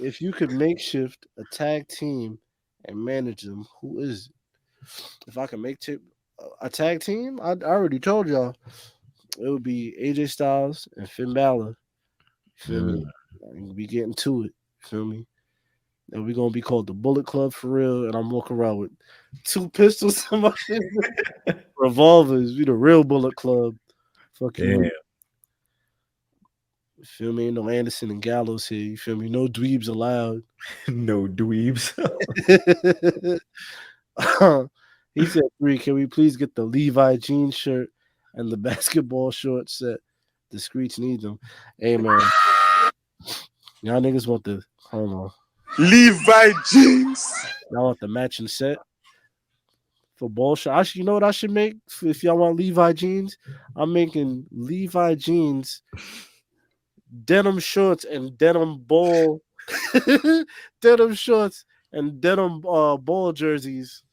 S8: If you could makeshift a tag team and manage them, who is it? If I can make a tag team, I already told y'all it would be AJ Styles and Finn Balor. Feel me? We'll be getting to it. Feel me? And we're gonna be called the Bullet Club for real. And I'm walking around with 2 pistols in my revolvers. We the real Bullet Club. Fuck you.
S7: Yeah.
S8: You feel me? No Anderson and Gallows here. You feel me? No dweebs allowed.
S7: No dweebs.
S8: He said 3. Can we please get the Levi jeans shirt and the basketball shorts set? The streets need them. Hey man, y'all niggas want the hold on.
S2: Levi jeans.
S8: Y'all want the matching set for ball shot? You know what I should make if y'all want Levi jeans? I'm making Levi jeans, denim shorts and denim ball, denim shorts and denim ball jerseys.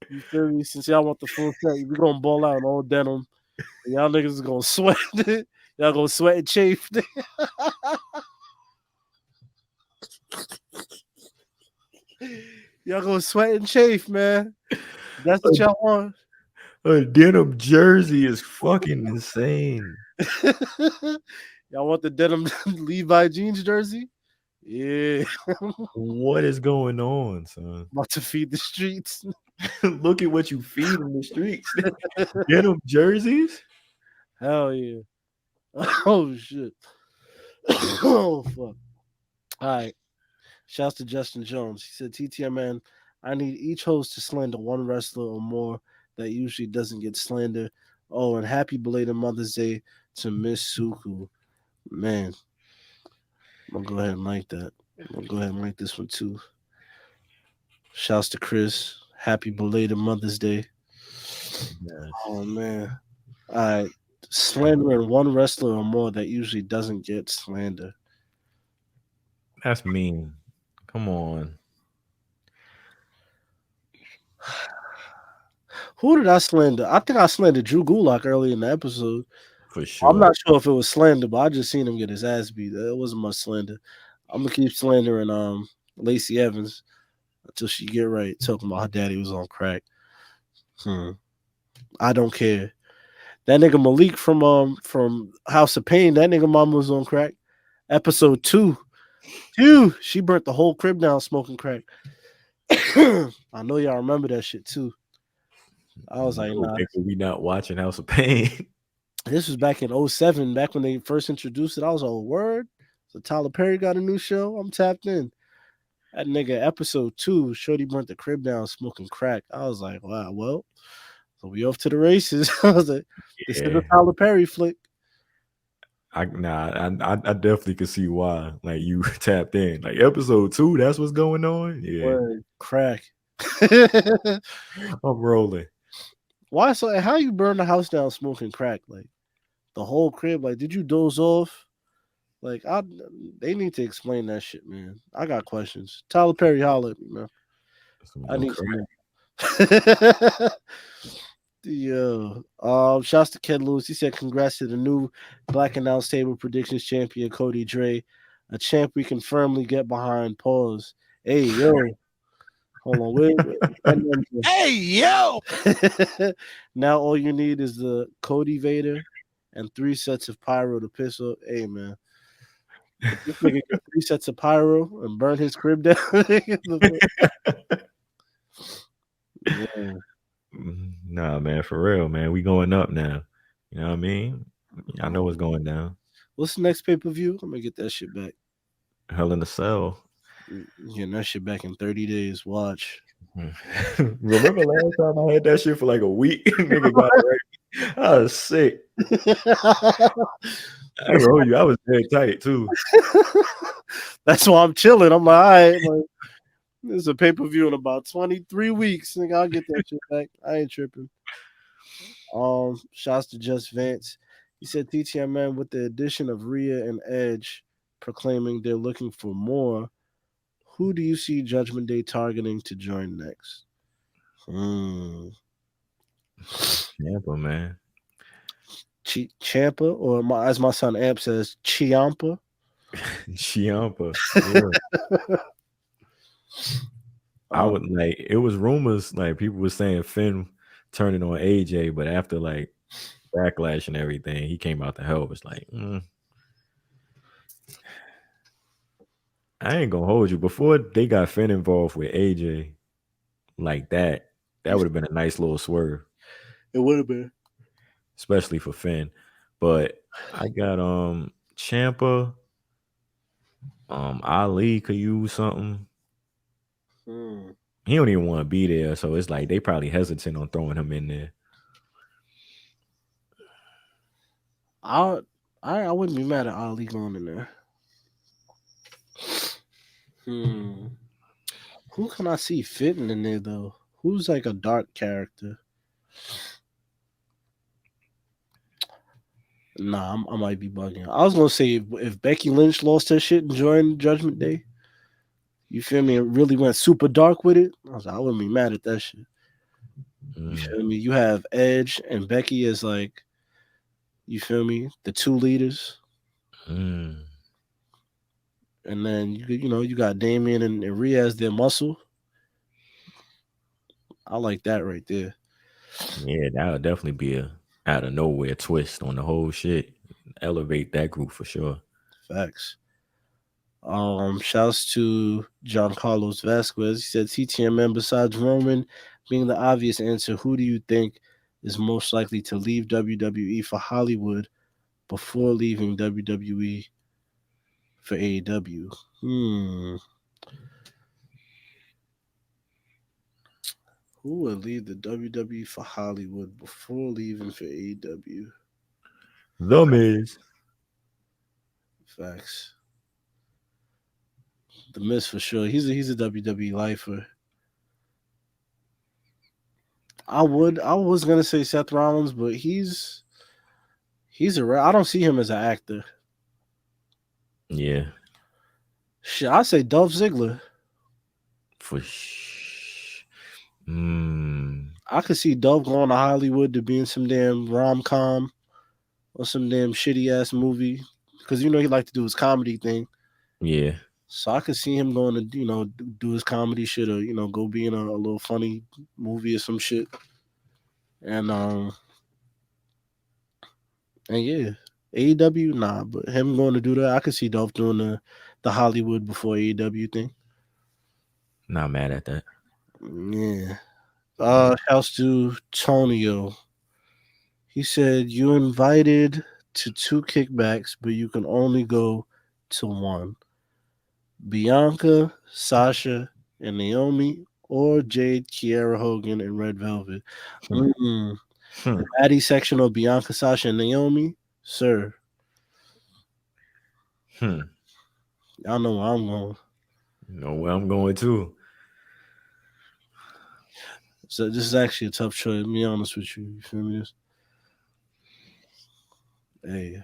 S8: You feel me? Since y'all want the full set, we gonna ball out in all denim. And y'all niggas is gonna sweat. Y'all gonna sweat and chafe. Y'all gonna sweat and chafe, man. That's what y'all want.
S7: A denim jersey is fucking insane.
S8: Y'all want the denim Levi jeans jersey? Yeah.
S7: What is going on, son?
S8: About to feed the streets.
S7: Look at what you feed in the streets. Denim jerseys?
S8: Hell yeah. Oh shit. Oh fuck. All right. Shouts to Justin Jones. He said, TTM man, I need each host to slander one wrestler or more that usually doesn't get slander. Oh, and happy belated Mother's Day to Miss Suku. Man. I'm gonna go ahead and like that. I'm gonna go ahead and like this one too. Shouts to Chris. Happy belated Mother's Day.
S7: Yes.
S8: Oh man. All right. Slandering one wrestler or more that usually doesn't get slander.
S7: That's mean. Come on.
S8: Who did I slander? I think I slandered Drew Gulak early in the episode.
S7: For sure.
S8: I'm not sure if it was slander, but I just seen him get his ass beat. It wasn't much slander. I'm gonna keep slandering Lacey Evans until she get right, talking about her daddy was on crack. I don't care. That nigga Malik from House of Pain, that nigga mama was on crack. Episode 2. She burnt the whole crib down smoking crack. I know y'all remember that shit too. I was like, nah.
S7: We not watching House of Pain.
S8: This was back in 07, back when they first introduced it. I was like, word. So Tyler Perry got a new show. I'm tapped in. That nigga, episode 2, Shorty burnt the crib down smoking crack. I was like, wow, well, so we off to the races. I was like, this is a Tyler Perry flick.
S7: I definitely could see why. Like, you tapped in. Like, episode 2, that's what's going on? Yeah.
S8: Word. Crack.
S7: I'm rolling.
S8: Why so? How you burn the house down smoking crack? Like, the whole crib? Like, did you doze off? Like, they need to explain that shit, man. I got questions. Tyler Perry, holler at me, man. I need some. Yo, shouts to Ken Lewis. He said, "Congrats to the new Black Announce Table Predictions champion, Cody Dre, a champ we can firmly get behind." Pause. Hey, yo. Hold on.
S2: Hey, yo.
S8: Now all you need is the Cody Vader and 3 sets of pyro to piss up. Hey, man. If this nigga get 3 sets of pyro and burn his crib down. Yeah.
S7: Nah, man, for real, man. We going up now. You know what I mean? I know what's going down.
S8: What's the next pay-per-view? I'm gonna get that shit back.
S7: Hell in the Cell.
S8: Getting that shit back in 30 days. Watch.
S7: Remember last time I had that shit for like a week? Nigga got it right. I was sick. I told you I was very tight too.
S8: That's why I'm chilling. I'm like, all right, like, there's a pay-per-view in about 23 weeks. Nigga, I'll get that shit back. I ain't tripping. Shouts to Just Vance. He said, TTM man, with the addition of Rhea and Edge proclaiming they're looking for more, who do you see Judgment Day targeting to join next?
S7: Ciampa, man.
S8: Ciampa, or as my son Amp says, Ciampa.
S7: Ciampa. Yeah. I would like. It was rumors like people were saying Finn turning on AJ, but after like backlash and everything, he came out the hell. It was like, I ain't gonna hold you. Before they got Finn involved with AJ, like that would have been a nice little swerve.
S8: It would have been,
S7: especially for Finn. But I got Ciampa. Ali could use something. He don't even want to be there, so it's like they probably hesitant on throwing him in there.
S8: I wouldn't be mad at Ali going in there. Who can I see fitting in there though? Who's like a dark character? Nah, I might be bugging. I was gonna say if Becky Lynch lost her shit and joined Judgment Day, you feel me? It really went super dark with it. I wouldn't be mad at that shit. You feel me? You have Edge and Becky as like, you feel me? The 2 leaders. And then you got Damian and Rhea as their muscle. I like that right there.
S7: Yeah, that would definitely be a out of nowhere twist on the whole shit. Elevate that group for sure.
S8: Facts. Shouts to John Carlos Vasquez. He said TTMN, besides Roman being the obvious answer, who do you think is most likely to leave WWE for Hollywood before leaving WWE for AEW? Who would leave the WWE for Hollywood before leaving for AEW?
S7: The Miz.
S8: Facts. The Miz for sure. He's a WWE lifer. I was gonna say Seth Rollins, but he's I don't see him as an actor.
S7: Yeah.
S8: Shit, I say Dolph Ziggler.
S7: For
S8: I could see Dolph going to Hollywood to be in some damn rom-com or some damn shitty ass movie, because he like to do his comedy thing.
S7: Yeah.
S8: So I could see him going to do his comedy shit, or go be in a little funny movie or some shit. And yeah, AEW, nah, but him going to do that, I could see Dolph doing the Hollywood before AEW thing.
S7: Not mad at that.
S8: Yeah. Shouts to Tonio. He said, you invited to 2 kickbacks, but you can only go to 1. Bianca, Sasha, and Naomi, or Jade, Kiera Hogan, and Red Velvet. The Addy section of Bianca, Sasha, and Naomi, sir. Y'all know where I'm going.
S7: You know where I'm going too.
S8: So this is actually a tough choice, to be honest with you. You feel me? Hey.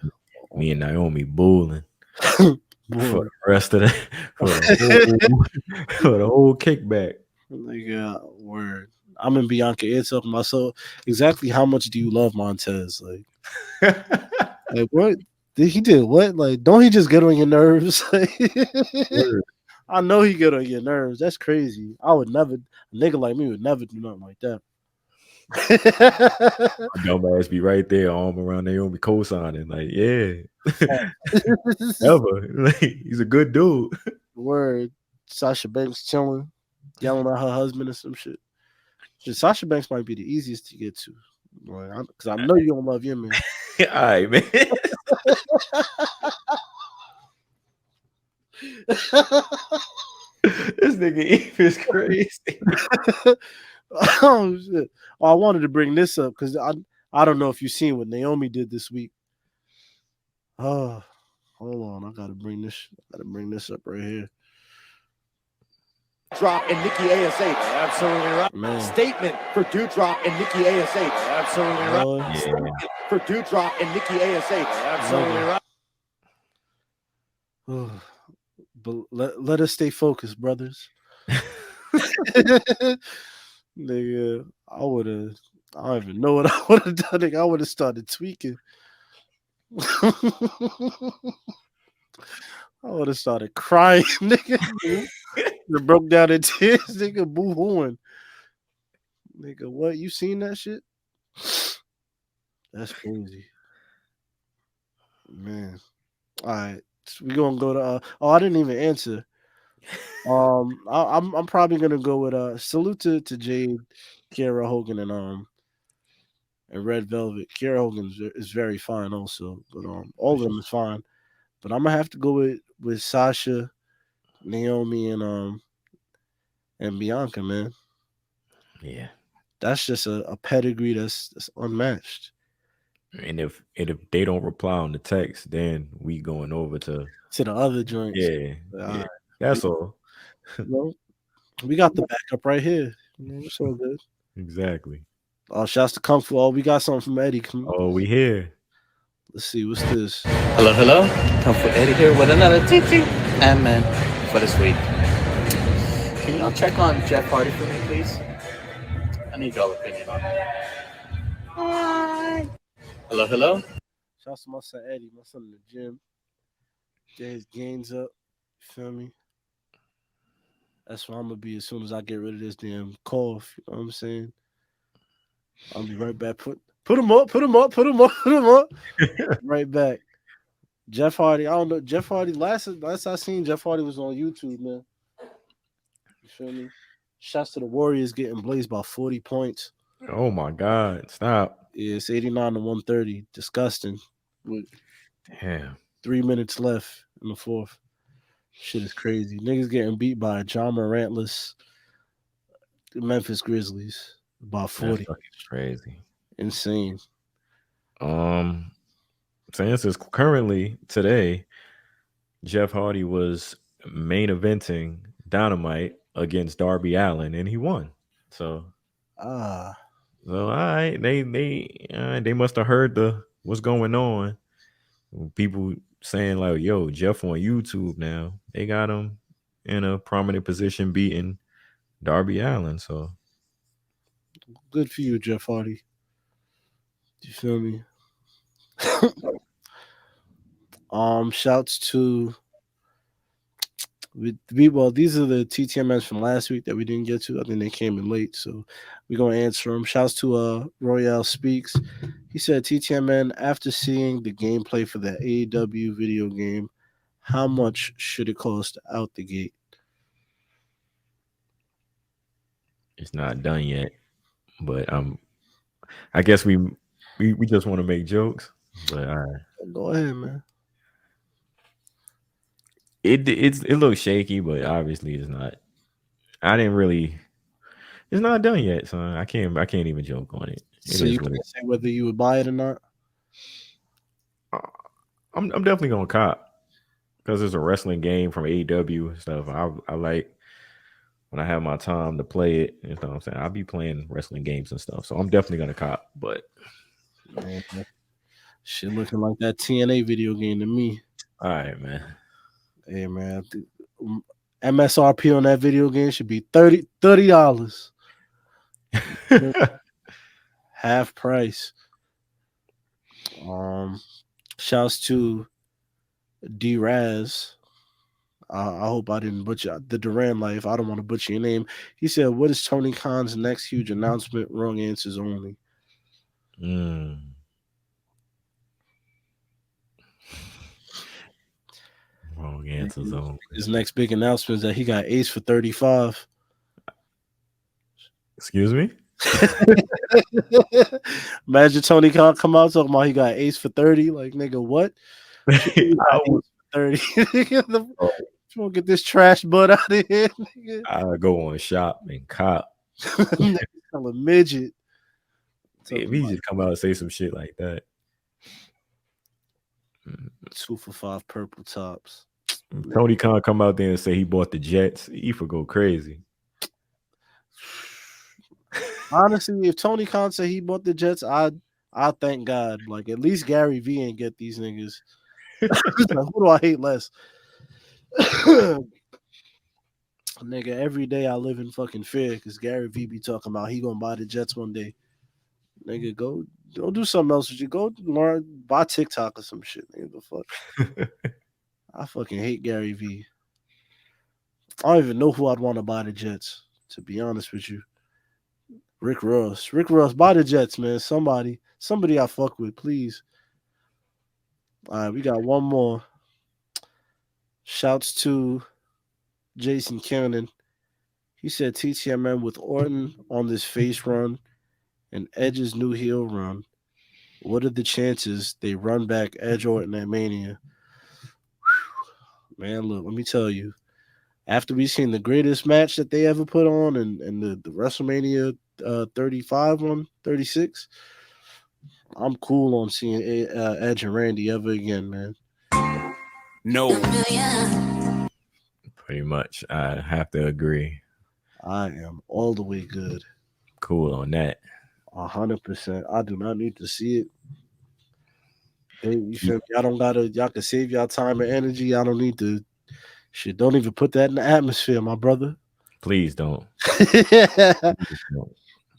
S7: Me and Naomi bowling for the rest of for the whole kickback.
S8: Word. I'm in Bianca ear talking myself. Exactly how much do you love Montez? Like what? He did what? Like, don't he just get on your nerves? I know he get on your nerves. That's crazy. A nigga like me would never do nothing like that.
S7: My dumb ass be right there, arm around Naomi, co-signing, like, yeah. Ever. Like, he's a good dude.
S8: Word. Sasha Banks chilling, yelling at her husband or some shit. Sasha Banks might be the easiest to get to. Because I know you don't love your man.
S7: All right, man. This nigga Eve is crazy.
S8: Oh shit! I wanted to bring this up because I don't know if you've seen what Naomi did this week. Oh, hold on, I gotta bring this up right here.
S4: Drop and Nikki ASH. Absolutely right. Man. Statement for Dewdrop and Nikki ASH. Absolutely right. Statement for Dewdrop and Nikki ASH. Absolutely right.
S8: But let us stay focused, brothers. Nigga, I don't even know what I would have done. Nigga, I would have started tweaking. I would have started crying, nigga. It broke down in tears, nigga. Boo-hooing. Nigga, what? You seen that shit? That's crazy. Man. All right. So we gonna go to I didn't even answer. I'm probably gonna go with salute to Jade, Kiera Hogan, and Red Velvet. Kiera Hogan is very fine also, but all of them is fine. But I'm gonna have to go with Sasha, Naomi, and Bianca, man.
S7: Yeah,
S8: that's just a pedigree that's unmatched.
S7: And if they don't reply on the text, then we going over to
S8: the other joints.
S7: Yeah. That's all.
S8: Well, we got the backup right here. It's all good.
S7: Exactly.
S8: Shouts to Kung Fu. We got something from Eddie.
S7: We here.
S8: Let's see, what's this?
S13: Hello. Kung Fu Eddie here with another and man for this week. Can y'all check on Jeff Hardy for me, please? I need y'all opinion on it. Hi. Hello.
S8: Shouts to my son Eddie, my son in the gym. Get his gains up. You feel me? That's what I'm gonna be as soon as I get rid of this damn cough. You know what I'm saying? I'll be right back. Put him up. Put him up. Put him up. Put him up. Right back. Jeff Hardy. I don't know. Jeff Hardy. Last I seen Jeff Hardy was on YouTube, man. You feel me? Shouts to the Warriors getting blazed by 40 points.
S7: Oh my God! Stop.
S8: Yeah, it's 89 to 130. Disgusting. With
S7: Damn.
S8: 3 minutes left in the fourth. Shit is crazy. Niggas getting beat by John Morantless Memphis Grizzlies by 40.
S7: That's crazy.
S8: Insane.
S7: Since it's currently today, Jeff Hardy was main eventing Dynamite against Darby Allin, and he won. So all right, they must have heard what's going on. People saying like, "Yo, Jeff on YouTube now." They got him in a prominent position, beating Darby Allin. So
S8: good for you, Jeff Hardy. You feel me? Shouts to well, these are the TTMs from last week that we didn't get to. I think they came in late, so we're gonna answer them. Shouts to Royale Speaks. He said, TTMN, after seeing the gameplay for the AEW video game, how much should it cost out the gate?
S7: it's not done yet, but I guess we just want to make jokes. But
S8: go ahead, man.
S7: It looks shaky, but obviously it's not. It's not done yet, so I can't even joke on it.
S8: So you can't say whether you would buy it or not?
S7: I'm definitely gonna cop because it's a wrestling game from AEW and stuff. I like when I have my time to play it. You know what I'm saying? I'll be playing wrestling games and stuff, so I'm definitely gonna cop. But
S8: shit looking like that TNA video game to me.
S7: All right, man.
S8: Hey, man. MSRP on that video game should be $30. Half price. Shouts to D-Raz. I hope I didn't butcher the Duran life. I don't want to butcher your name. He said, what is Tony Khan's next huge announcement? Wrong answers only.
S7: Wrong answers only.
S8: His next big announcement is that he got ace for 35.
S7: Excuse me?
S8: Imagine Tony Khan come out talking about he got ace for 30. Like, nigga, what? 30. We'll get this trash butt out of here. Nigga.
S7: I'll go on shop and cop.
S8: Tell a midget.
S7: If he just come out and say some shit like that.
S8: 2 for 5 purple tops.
S7: Tony Khan come out there and say he bought the Jets. He would go crazy.
S8: Honestly, if Tony Khan said he bought the Jets, I thank God. Like, at least Gary V ain't get these niggas. Who do I hate less? Nigga, every day I live in fucking fear because Gary V be talking about he gonna buy the Jets one day. Nigga, go do something else with you. Go learn, buy TikTok or some shit. Nigga, the fuck. I fucking hate Gary V. I don't even know who I'd want to buy the Jets, to be honest with you. Rick Ross, buy the Jets, man. Somebody I fuck with, please. All right, we got one more. Shouts to Jason Cannon. He said TTMN with Orton on this face run and Edge's new heel run. What are the chances they run back Edge Orton at Mania? Man, look, let me tell you. After we seen the greatest match that they ever put on and the WrestleMania 35 on 36, I'm cool on seeing Edge and Randy ever again, man.
S7: No. Pretty much. I have to agree. I
S8: am all the way good.
S7: Cool on that.
S8: 100%. I do not need to see it. You feel me? Y'all can save y'all time and energy. I don't need to. Shit, don't even put that in the atmosphere, my brother.
S7: Please don't.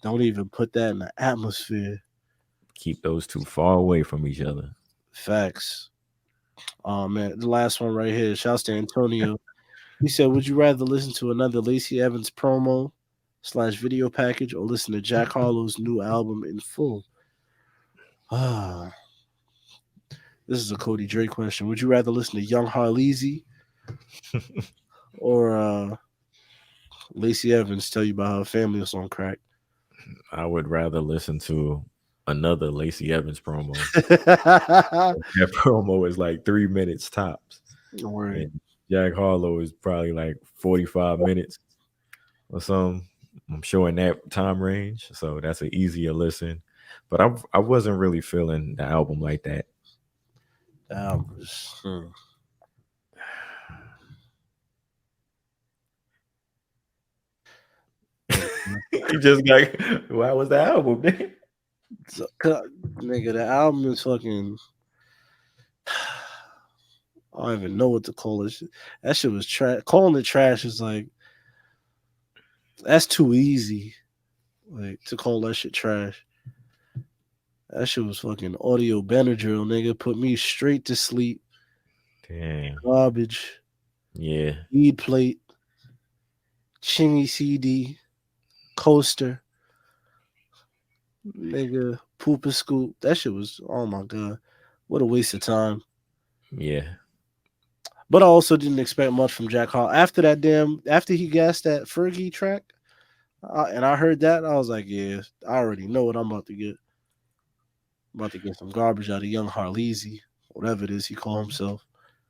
S8: Don't even put that in the atmosphere.
S7: Keep those two far away from each other.
S8: Facts. Oh, man. The last one right here. Shouts to Antonio. He said, "Would you rather listen to another Lacey Evans promo / video package or listen to Jack Harlow's new album in full?" Ah, this is a Cody Drake question. Would you rather listen to Young Harleasy or Lacey Evans tell you about her family was on crack?
S7: I would rather listen to another Lacey Evans promo. That promo is like 3 minutes tops. And Jack Harlow is probably like 45 minutes or something. I'm sure in that time range. So that's an easier listen. But I wasn't really feeling the album like that.
S8: The album was,
S7: You just got, why was the album, man?
S8: Nigga, the album is fucking. I don't even know what to call it. That shit was trash. Calling it trash is like, that's too easy. Like, to call that shit trash. That shit was fucking audio Benadryl, nigga. Put me straight to sleep.
S7: Damn.
S8: Garbage.
S7: Yeah.
S8: Weed plate. Chingy CD. Coaster. Nigga. Poop and scoop. That shit was, oh my God. What a waste of time.
S7: Yeah.
S8: But I also didn't expect much from Jack Hall. After he gassed that Fergie track, and I heard that, I was like, yeah, I already know what I'm about to get. I'm about to get some garbage out of Young Harleasy, whatever it is he called himself.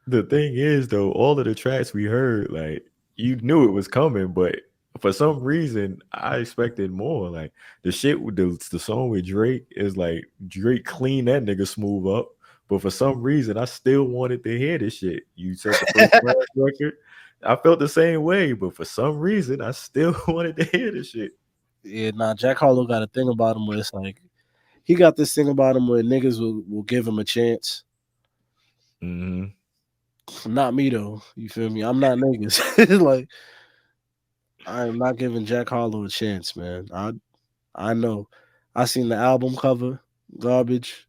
S7: The thing is, though, all of the tracks we heard, like, you knew it was coming, but for some reason, I expected more. Like, the shit with the song with Drake is like, Drake clean that nigga smooth up. But for some reason, I still wanted to hear this shit. You said the first class record. I felt the same way, but for some reason, I still wanted to hear this shit.
S8: Yeah, Jack Harlow got a thing about him where it's like, he got this thing about him where niggas will give him a chance.
S7: Mm-hmm.
S8: Not me, though. You feel me? I'm not niggas. Like, I am not giving Jack Harlow a chance, man. I know. I seen the album cover, garbage.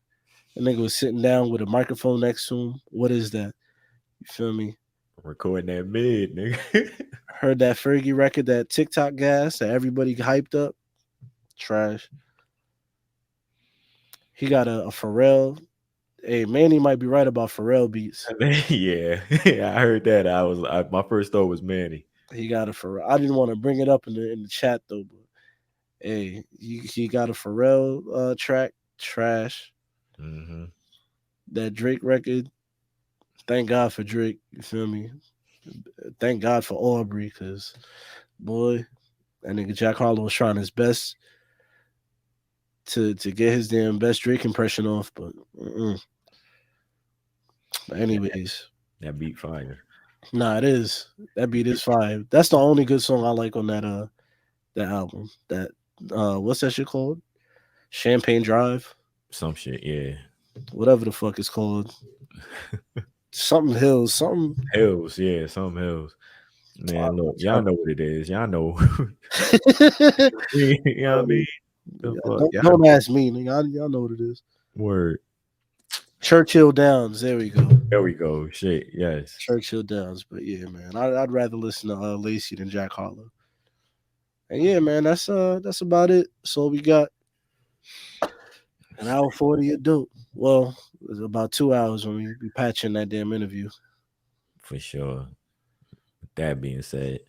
S8: The nigga was sitting down with a microphone next to him. What is that? You feel me?
S7: Recording that mid, nigga.
S8: Heard that Fergie record, that TikTok gas that everybody hyped up. Trash. He got a Pharrell. Hey, Manny might be right about Pharrell beats.
S7: Yeah, I heard that. My first thought was Manny.
S8: He got a Pharrell. I didn't want to bring it up in the chat though, but hey, he got a Pharrell track. Trash.
S7: Mm-hmm.
S8: That Drake record. Thank God for Drake. You feel me? Thank God for Aubrey, because boy, that nigga Jack Harlow was trying his best to get his damn best Drake impression off, but anyways,
S7: that beat fire.
S8: Nah, it is. That beat is fire. That's the only good song I like on that album. That what's that shit called? Champagne Drive.
S7: Some shit, yeah.
S8: Whatever the fuck it's called. Something Hills. Something
S7: Hills, yeah, some Hills. Man, look, y'all know what it is. Y'all know. You know what I mean?
S8: Don't ask me, nigga. Y'all know what it is.
S7: Word.
S8: Churchill Downs. There we go.
S7: There we go. Shit, yes.
S8: Churchill Downs. But yeah, man, I'd rather listen to Lacey than Jack Harlow. And yeah, man, that's about it. That's all we got. An hour 40 of dope. Well, it's about 2 hours when we be patching that damn interview.
S7: For sure. With that being said,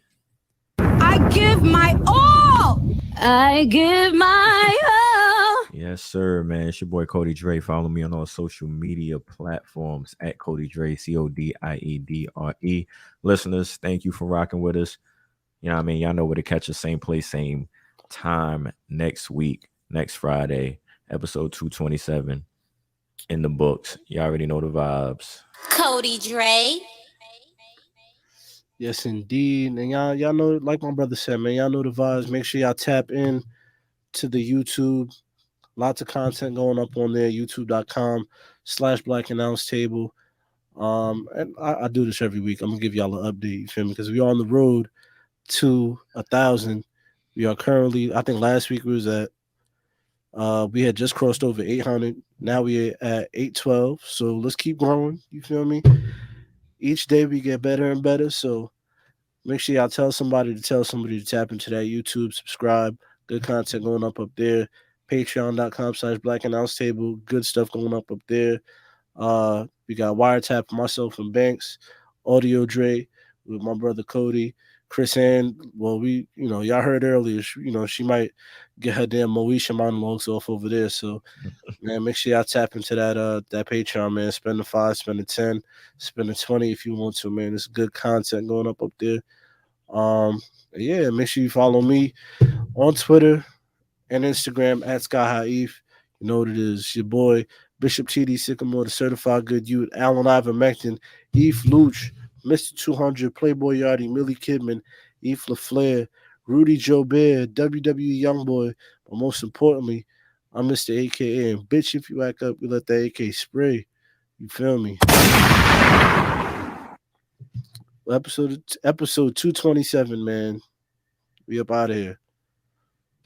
S5: I give my all. I give my all.
S7: Yes, sir, man. It's your boy Cody Dre. Follow me on all social media platforms at Cody Dre, CODIEDRE. Listeners, thank you for rocking with us. You know what I mean? Y'all know where to catch us. Same place, same time next week, next Friday, episode 227 in the books. You already know the vibes.
S5: Cody Dre.
S8: Yes, indeed. And y'all know, like my brother said, man, y'all know the vibes. Make sure y'all tap in to the YouTube. Lots of content going up on there. YouTube.com/Black Announce Table. And I do this every week. I'm gonna give y'all an update. You feel me? Because we're on the road to 1,000. We are currently, I think last week we was at we had just crossed over 800. Now we're at 812. So let's keep growing. You feel me? Each day we get better and better. So Make sure y'all tell somebody to tap into that YouTube, subscribe. Good content going up there. Patreon.com/Black Announce Table. Good stuff going up there. We got Wiretap, myself and Banks, Audio Dre with my brother Cody, Chris Ann. Well, y'all heard earlier, she might get her damn Moesha monologues off over there. So, man, make sure y'all tap into that Patreon, man. Spend the $5, spend the $10, spend the $20 if you want to, man. It's good content going up there. Yeah, make sure you follow me on Twitter and Instagram at SkyHighEve. You know what it is. Your boy, Bishop TD Sycamore, the certified good youth, Allen Ivermectin, Eve Luch, Mr. 200, Playboy Yachty, Millie Kidman, Eve LaFleur, Rudy Jobert, WWE Youngboy, but most importantly, I'm Mr. AKA. And bitch, if you act up, you let that AK spray. You feel me? Episode 227, man. We up out of here.